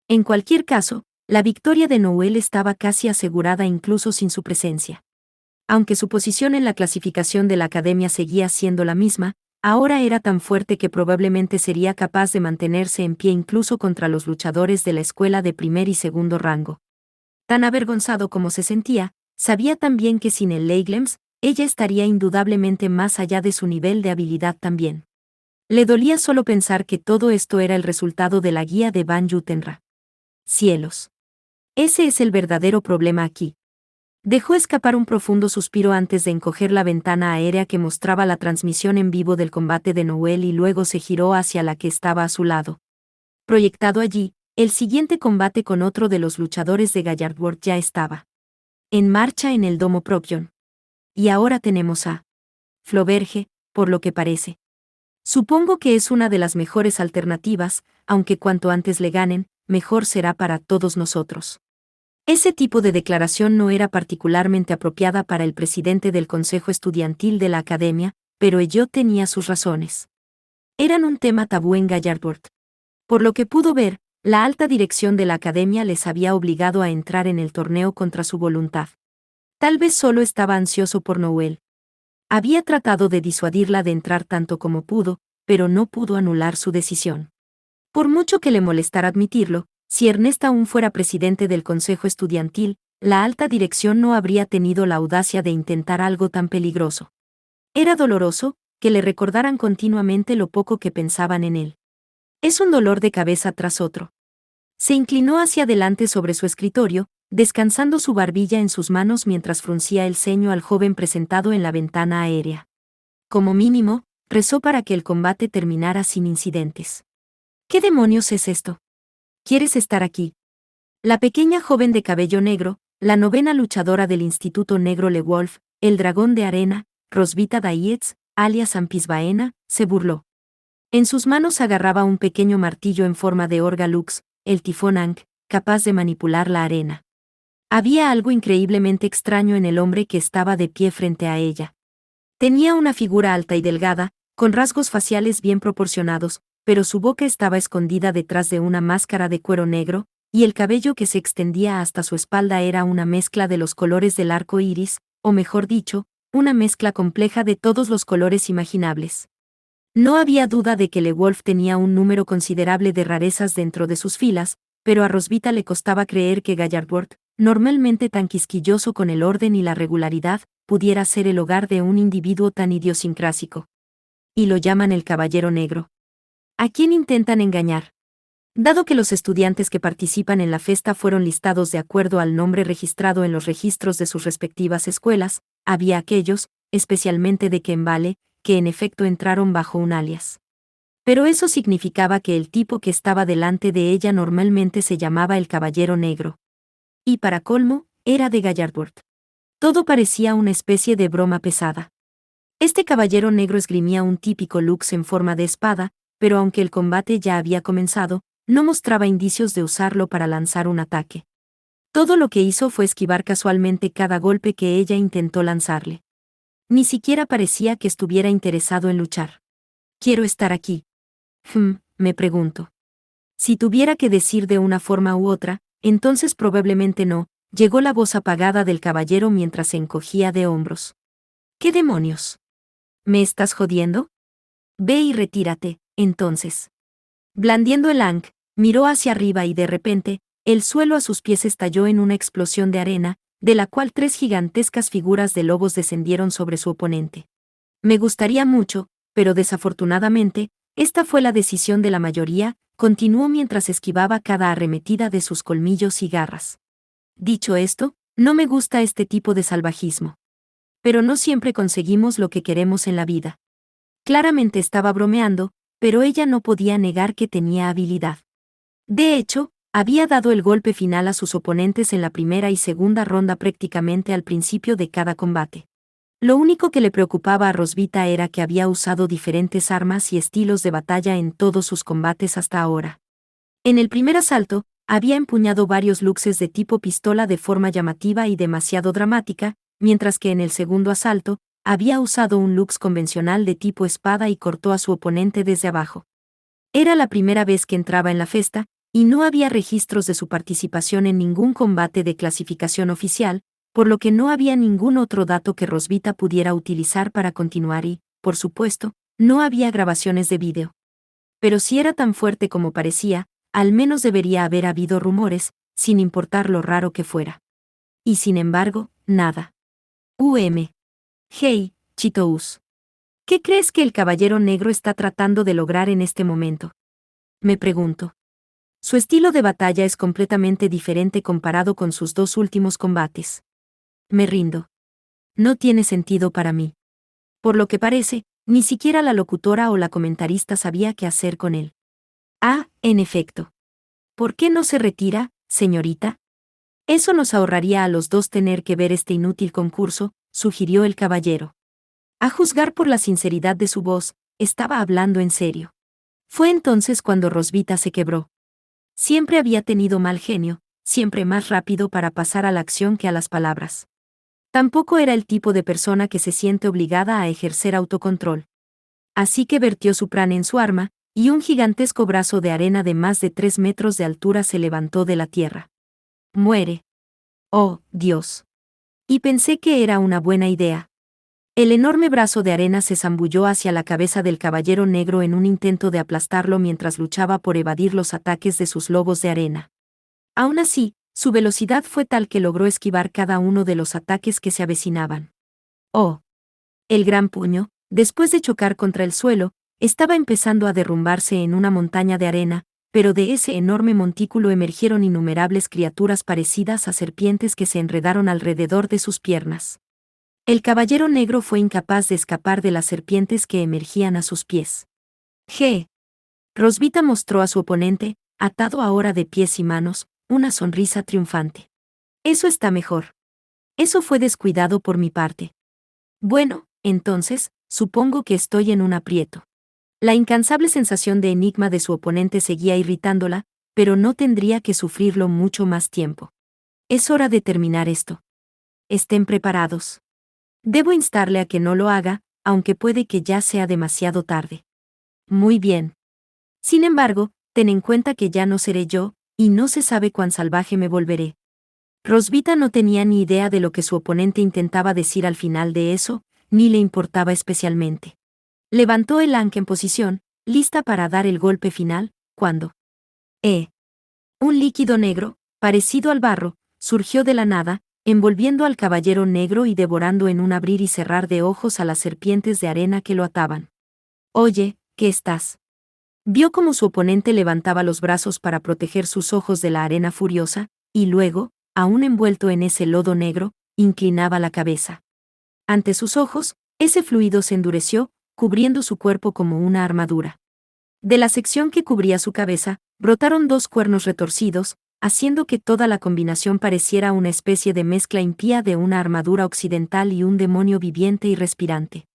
En cualquier caso, la victoria de Noel estaba casi asegurada incluso sin su presencia. Aunque su posición en la clasificación de la academia seguía siendo la misma, ahora era tan fuerte que probablemente sería capaz de mantenerse en pie incluso contra los luchadores de la escuela de primer y segundo rango. Tan avergonzado como se sentía, sabía también que sin el Leiglems, ella estaría indudablemente más allá de su nivel de habilidad también. Le dolía solo pensar que todo esto era el resultado de la guía de Van Jutenra. Cielos. Ese es el verdadero problema aquí. Dejó escapar un profundo suspiro antes de encoger la ventana aérea que mostraba la transmisión en vivo del combate de Noel y luego se giró hacia la que estaba a su lado. Proyectado allí, el siguiente combate con otro de los luchadores de Gallardworth ya estaba en marcha en el domo Propion. Y ahora tenemos a Floberge, por lo que parece. Supongo que es una de las mejores alternativas, aunque cuanto antes le ganen, mejor será para todos nosotros. Ese tipo de declaración no era particularmente apropiada para el presidente del Consejo Estudiantil de la Academia, pero Elliot tenía sus razones. Eran un tema tabú en Gallardworth. Por lo que pudo ver, la alta dirección de la Academia les había obligado a entrar en el torneo contra su voluntad. Tal vez solo estaba ansioso por Noel. Había tratado de disuadirla de entrar tanto como pudo, pero no pudo anular su decisión. Por mucho que le molestara admitirlo, si Ernest aún fuera presidente del Consejo Estudiantil, la alta dirección no habría tenido la audacia de intentar algo tan peligroso. Era doloroso que le recordaran continuamente lo poco que pensaban en él. Es un dolor de cabeza tras otro. Se inclinó hacia adelante sobre su escritorio, descansando su barbilla en sus manos mientras fruncía el ceño al joven presentado en la ventana aérea. Como mínimo, rezó para que el combate terminara sin incidentes. ¿Qué demonios es esto? ¿Quieres estar aquí? La pequeña joven de cabello negro, la novena luchadora del Instituto Negro Le Wolf, el dragón de arena, Rosvita Daietz, alias Ampisbaena, se burló. En sus manos agarraba un pequeño martillo en forma de Orga Lux, el tifón Ankh, capaz de manipular la arena. Había algo increíblemente extraño en el hombre que estaba de pie frente a ella. Tenía una figura alta y delgada, con rasgos faciales bien proporcionados, pero su boca estaba escondida detrás de una máscara de cuero negro, y el cabello que se extendía hasta su espalda era una mezcla de los colores del arco iris, o mejor dicho, una mezcla compleja de todos los colores imaginables. No había duda de que Le Wolf tenía un número considerable de rarezas dentro de sus filas, pero a Rosvita le costaba creer que Gallardworth, normalmente tan quisquilloso con el orden y la regularidad, pudiera ser el hogar de un individuo tan idiosincrásico. Y lo llaman el Caballero Negro. ¿A quién intentan engañar? Dado que los estudiantes que participan en la fiesta fueron listados de acuerdo al nombre registrado en los registros de sus respectivas escuelas, había aquellos, especialmente de Kembale, que en efecto entraron bajo un alias. Pero eso significaba que el tipo que estaba delante de ella normalmente se llamaba el Caballero Negro. Y para colmo, era de Gallardworth. Todo parecía una especie de broma pesada. Este Caballero Negro esgrimía un típico lux en forma de espada, pero aunque el combate ya había comenzado, no mostraba indicios de usarlo para lanzar un ataque. Todo lo que hizo fue esquivar casualmente cada golpe que ella intentó lanzarle. Ni siquiera parecía que estuviera interesado en luchar. Quiero estar aquí. Me pregunto. Si tuviera que decir de una forma u otra, entonces probablemente no, llegó la voz apagada del caballero mientras se encogía de hombros. ¿Qué demonios? ¿Me estás jodiendo? Ve y retírate, entonces. Blandiendo el ankh, miró hacia arriba y de repente, el suelo a sus pies estalló en una explosión de arena, de la cual 3 gigantescas figuras de lobos descendieron sobre su oponente. Me gustaría mucho, pero desafortunadamente, esta fue la decisión de la mayoría, continuó mientras esquivaba cada arremetida de sus colmillos y garras. Dicho esto, no me gusta este tipo de salvajismo. Pero no siempre conseguimos lo que queremos en la vida. Claramente estaba bromeando, pero ella no podía negar que tenía habilidad. De hecho, había dado el golpe final a sus oponentes en la primera y segunda ronda prácticamente al principio de cada combate. Lo único que le preocupaba a Rosvita era que había usado diferentes armas y estilos de batalla en todos sus combates hasta ahora. En el primer asalto, había empuñado varios luxes de tipo pistola de forma llamativa y demasiado dramática, mientras que en el segundo asalto, había usado un lux convencional de tipo espada y cortó a su oponente desde abajo. Era la primera vez que entraba en la fiesta, y no había registros de su participación en ningún combate de clasificación oficial, por lo que no había ningún otro dato que Rosvita pudiera utilizar para continuar y, por supuesto, no había grabaciones de vídeo. Pero si era tan fuerte como parecía, al menos debería haber habido rumores, sin importar lo raro que fuera. Y sin embargo, nada. Hey, Chitous. ¿Qué crees que el Caballero Negro está tratando de lograr en este momento? Me pregunto. Su estilo de batalla es completamente diferente comparado con sus 2 últimos combates. Me rindo. No tiene sentido para mí. Por lo que parece, ni siquiera la locutora o la comentarista sabía qué hacer con él. En efecto. ¿Por qué no se retira, señorita? Eso nos ahorraría a los dos tener que ver este inútil concurso, sugirió el caballero. A juzgar por la sinceridad de su voz, estaba hablando en serio. Fue entonces cuando Rosvita se quebró. Siempre había tenido mal genio, siempre más rápido para pasar a la acción que a las palabras. Tampoco era el tipo de persona que se siente obligada a ejercer autocontrol. Así que vertió su prana en su arma, y un gigantesco brazo de arena de más de 3 metros de altura se levantó de la tierra. Muere. Oh, Dios. Y pensé que era una buena idea. El enorme brazo de arena se zambulló hacia la cabeza del Caballero Negro en un intento de aplastarlo mientras luchaba por evadir los ataques de sus lobos de arena. Aún así, su velocidad fue tal que logró esquivar cada uno de los ataques que se avecinaban. Oh. El gran puño, después de chocar contra el suelo, estaba empezando a derrumbarse en una montaña de arena, pero de ese enorme montículo emergieron innumerables criaturas parecidas a serpientes que se enredaron alrededor de sus piernas. El Caballero Negro fue incapaz de escapar de las serpientes que emergían a sus pies. Rosvita mostró a su oponente, atado ahora de pies y manos, una sonrisa triunfante. Eso está mejor. Eso fue descuidado por mi parte. Bueno, entonces, supongo que estoy en un aprieto. La incansable sensación de enigma de su oponente seguía irritándola, pero no tendría que sufrirlo mucho más tiempo. Es hora de terminar esto. Estén preparados. Debo instarle a que no lo haga, aunque puede que ya sea demasiado tarde. Muy bien. Sin embargo, ten en cuenta que ya no seré yo, y no se sabe cuán salvaje me volveré. Rosvita no tenía ni idea de lo que su oponente intentaba decir al final de eso, ni le importaba especialmente. Levantó el ancla en posición, lista para dar el golpe final, cuando un líquido negro, parecido al barro, surgió de la nada, envolviendo al Caballero Negro y devorando en un abrir y cerrar de ojos a las serpientes de arena que lo ataban. Oye, ¿qué estás? Vio cómo su oponente levantaba los brazos para proteger sus ojos de la arena furiosa, y luego, aún envuelto en ese lodo negro, inclinaba la cabeza. Ante sus ojos, ese fluido se endureció, cubriendo su cuerpo como una armadura. De la sección que cubría su cabeza, brotaron 2 cuernos retorcidos, haciendo que toda la combinación pareciera una especie de mezcla impía de una armadura occidental y un demonio viviente y respirante.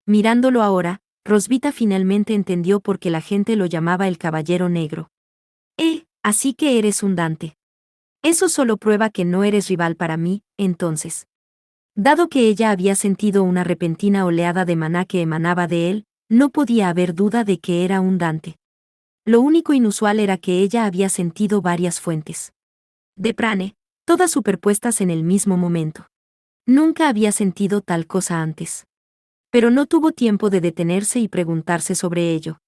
Mirándolo ahora, Rosvita finalmente entendió por qué la gente lo llamaba el Caballero Negro. Así que eres un Dante. Eso solo prueba que no eres rival para mí, entonces. Dado que ella había sentido una repentina oleada de maná que emanaba de él, no podía haber duda de que era un Dante. Lo único inusual era que ella había sentido varias fuentes de prane, todas superpuestas en el mismo momento. Nunca había sentido tal cosa antes. Pero no tuvo tiempo de detenerse y preguntarse sobre ello.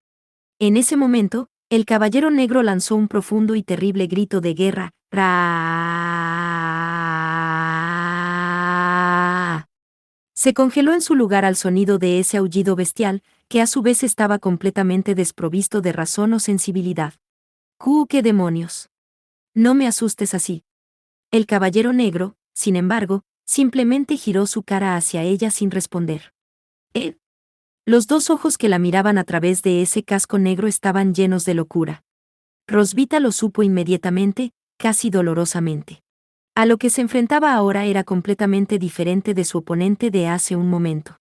En ese momento, el caballero negro lanzó un profundo y terrible grito de guerra. ¡Ra! Se congeló en su lugar al sonido de ese aullido bestial, que a su vez estaba completamente desprovisto de razón o sensibilidad. ¡Qué demonios! No me asustes así. El caballero negro, sin embargo, simplemente giró su cara hacia ella sin responder. Los dos ojos que la miraban a través de ese casco negro estaban llenos de locura. Rosvita lo supo inmediatamente, casi dolorosamente. A lo que se enfrentaba ahora era completamente diferente de su oponente de hace un momento.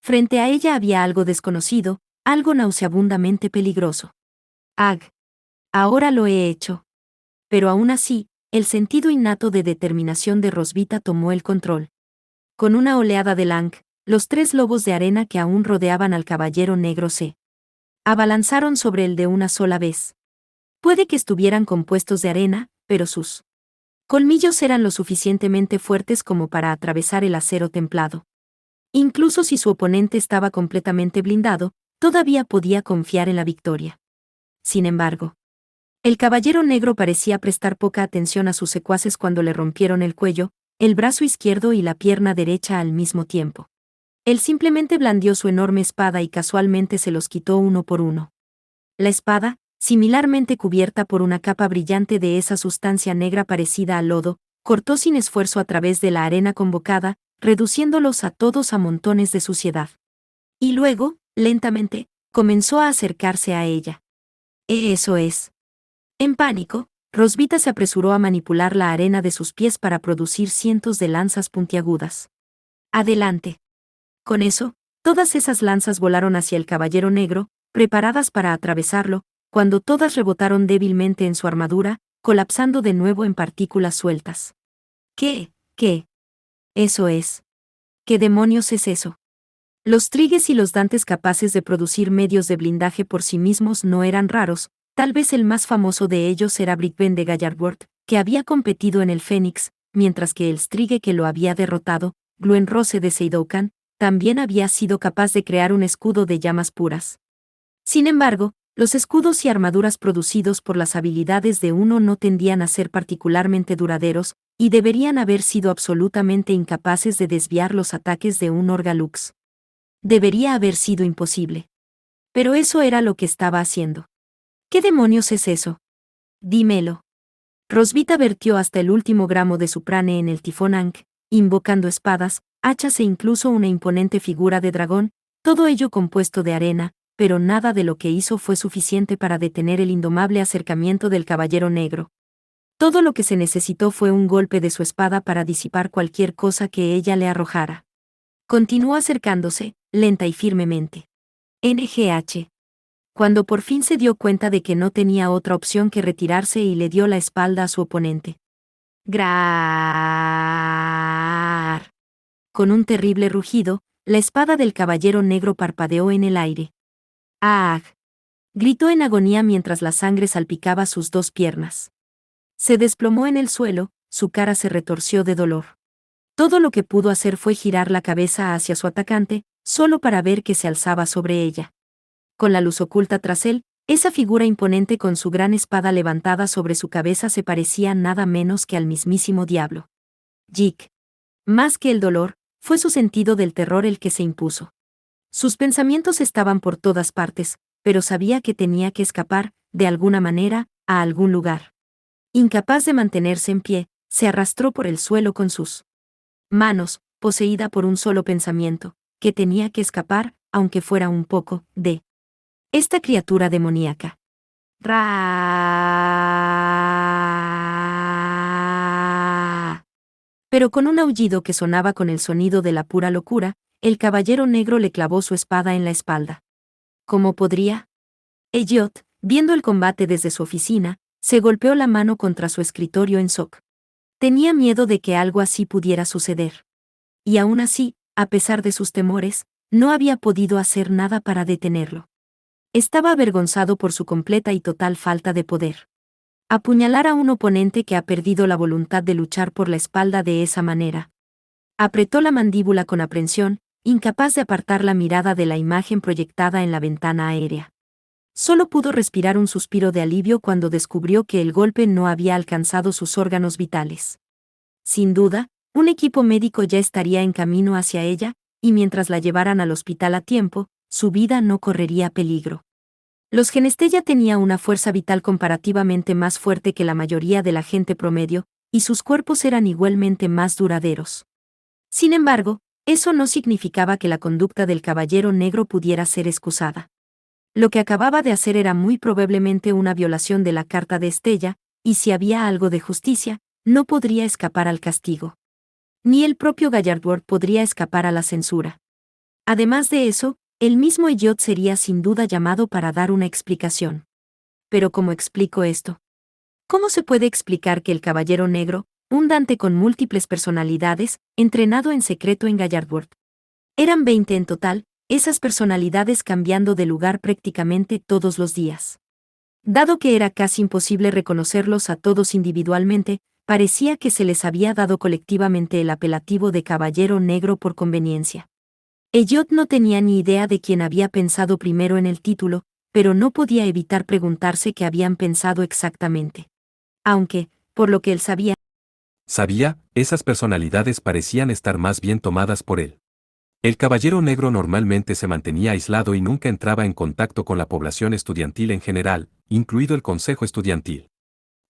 Frente a ella había algo desconocido, algo nauseabundamente peligroso. ¡Ag! Ahora lo he hecho. Pero aún así, el sentido innato de determinación de Rosvita tomó el control. Con una oleada de Lang, los 3 lobos de arena que aún rodeaban al caballero negro se abalanzaron sobre él de una sola vez. Puede que estuvieran compuestos de arena, pero sus colmillos eran lo suficientemente fuertes como para atravesar el acero templado. Incluso si su oponente estaba completamente blindado, todavía podía confiar en la victoria. Sin embargo, el caballero negro parecía prestar poca atención a sus secuaces cuando le rompieron el cuello, el brazo izquierdo y la pierna derecha al mismo tiempo. Él simplemente blandió su enorme espada y casualmente se los quitó uno por uno. La espada, similarmente cubierta por una capa brillante de esa sustancia negra parecida al lodo, cortó sin esfuerzo a través de la arena convocada, reduciéndolos a todos a montones de suciedad. Y luego, lentamente, comenzó a acercarse a ella. Eso es. En pánico, Rosvita se apresuró a manipular la arena de sus pies para producir cientos de lanzas puntiagudas. Adelante. Con eso, todas esas lanzas volaron hacia el caballero negro, preparadas para atravesarlo, cuando todas rebotaron débilmente en su armadura, colapsando de nuevo en partículas sueltas. ¿Qué? Eso es. ¿Qué demonios es eso? Los trigues y los dantes capaces de producir medios de blindaje por sí mismos no eran raros, tal vez el más famoso de ellos era Brickben de Gallardworth, que había competido en el Fénix, mientras que el strigue que lo había derrotado, Gluenrose de Seidoukan, también había sido capaz de crear un escudo de llamas puras. Sin embargo, los escudos y armaduras producidos por las habilidades de uno no tendían a ser particularmente duraderos, y deberían haber sido absolutamente incapaces de desviar los ataques de un Orgalux. Debería haber sido imposible. Pero eso era lo que estaba haciendo. ¿Qué demonios es eso? Dímelo. Rosvita vertió hasta el último gramo de su prane en el tifón Ankh, invocando espadas, hachas e incluso una imponente figura de dragón, todo ello compuesto de arena, pero nada de lo que hizo fue suficiente para detener el indomable acercamiento del caballero negro. Todo lo que se necesitó fue un golpe de su espada para disipar cualquier cosa que ella le arrojara. Continuó acercándose, lenta y firmemente. NGH. Cuando por fin se dio cuenta de que no tenía otra opción que retirarse y le dio la espalda a su oponente. ¡Grar! Con un terrible rugido, la espada del caballero negro parpadeó en el aire. ¡Ah! Gritó en agonía mientras la sangre salpicaba sus 2 piernas. Se desplomó en el suelo, su cara se retorció de dolor. Todo lo que pudo hacer fue girar la cabeza hacia su atacante, solo para ver que se alzaba sobre ella. Con la luz oculta tras él, esa figura imponente con su gran espada levantada sobre su cabeza se parecía nada menos que al mismísimo diablo. Jig. Más que el dolor, fue su sentido del terror el que se impuso. Sus pensamientos estaban por todas partes, pero sabía que tenía que escapar, de alguna manera, a algún lugar. Incapaz de mantenerse en pie, se arrastró por el suelo con sus manos, poseída por un solo pensamiento, que tenía que escapar, aunque fuera un poco, de esta criatura demoníaca. ¡Ra! Pero con un aullido que sonaba con el sonido de la pura locura, el caballero negro le clavó su espada en la espalda. ¿Cómo podría? Elliot, viendo el combate desde su oficina, se golpeó la mano contra su escritorio en shock. Tenía miedo de que algo así pudiera suceder. Y aún así, a pesar de sus temores, no había podido hacer nada para detenerlo. Estaba avergonzado por su completa y total falta de poder. Apuñalar a un oponente que ha perdido la voluntad de luchar por la espalda de esa manera. Apretó la mandíbula con aprensión, incapaz de apartar la mirada de la imagen proyectada en la ventana aérea. Solo pudo respirar un suspiro de alivio cuando descubrió que el golpe no había alcanzado sus órganos vitales. Sin duda, un equipo médico ya estaría en camino hacia ella, y mientras la llevaran al hospital a tiempo, su vida no correría peligro. Los Genestella tenía una fuerza vital comparativamente más fuerte que la mayoría de la gente promedio, y sus cuerpos eran igualmente más duraderos. Sin embargo, eso no significaba que la conducta del Caballero Negro pudiera ser excusada. Lo que acababa de hacer era muy probablemente una violación de la Carta de Estella, y si había algo de justicia, no podría escapar al castigo. Ni el propio Gallardworth podría escapar a la censura. Además de eso, el mismo Elliot sería sin duda llamado para dar una explicación. Pero ¿cómo explico esto? ¿Cómo se puede explicar que el Caballero Negro, un Dante con múltiples personalidades, entrenado en secreto en Gallardworth? Eran 20 en total, esas personalidades cambiando de lugar prácticamente todos los días. Dado que era casi imposible reconocerlos a todos individualmente, parecía que se les había dado colectivamente el apelativo de Caballero Negro por conveniencia. Elliot no tenía ni idea de quién había pensado primero en el título, pero no podía evitar preguntarse qué habían pensado exactamente. Aunque, por lo que él sabía, esas personalidades parecían estar más bien tomadas por él. El Caballero Negro normalmente se mantenía aislado y nunca entraba en contacto con la población estudiantil en general, incluido el Consejo Estudiantil.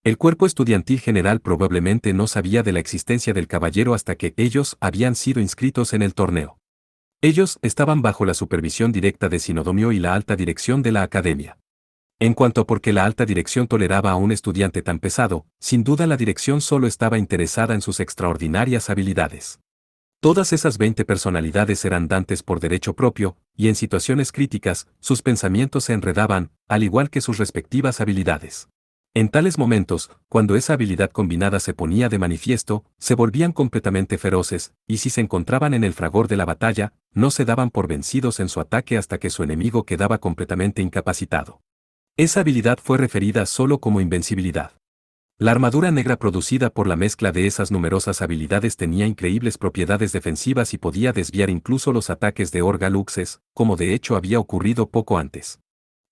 El cuerpo estudiantil general probablemente no sabía de la existencia del caballero hasta que ellos habían sido inscritos en el torneo. Ellos estaban bajo la supervisión directa de Sinodomio y la alta dirección de la academia. En cuanto a por qué la alta dirección toleraba a un estudiante tan pesado, sin duda la dirección solo estaba interesada en sus extraordinarias habilidades. Todas esas 20 personalidades eran dantes por derecho propio, y en situaciones críticas, sus pensamientos se enredaban, al igual que sus respectivas habilidades. En tales momentos, cuando esa habilidad combinada se ponía de manifiesto, se volvían completamente feroces, y si se encontraban en el fragor de la batalla, no se daban por vencidos en su ataque hasta que su enemigo quedaba completamente incapacitado. Esa habilidad fue referida solo como invencibilidad. La armadura negra producida por la mezcla de esas numerosas habilidades tenía increíbles propiedades defensivas y podía desviar incluso los ataques de Orga Luxes, como de hecho había ocurrido poco antes.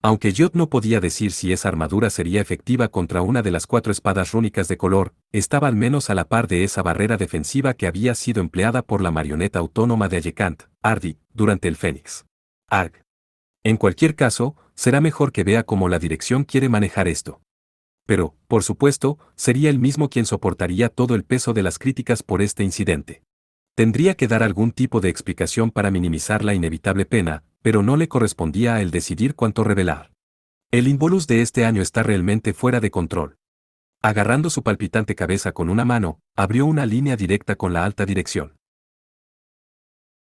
Aunque Jot no podía decir si esa armadura sería efectiva contra una de las 4 espadas rúnicas de color, estaba al menos a la par de esa barrera defensiva que había sido empleada por la marioneta autónoma de Allecant, Ardi, durante el Fénix. Arg. En cualquier caso, será mejor que vea cómo la dirección quiere manejar esto. Pero, por supuesto, sería él mismo quien soportaría todo el peso de las críticas por este incidente. Tendría que dar algún tipo de explicación para minimizar la inevitable pena, pero no le correspondía a él decidir cuánto revelar. El Involus de este año está realmente fuera de control. Agarrando su palpitante cabeza con una mano, abrió una línea directa con la alta dirección.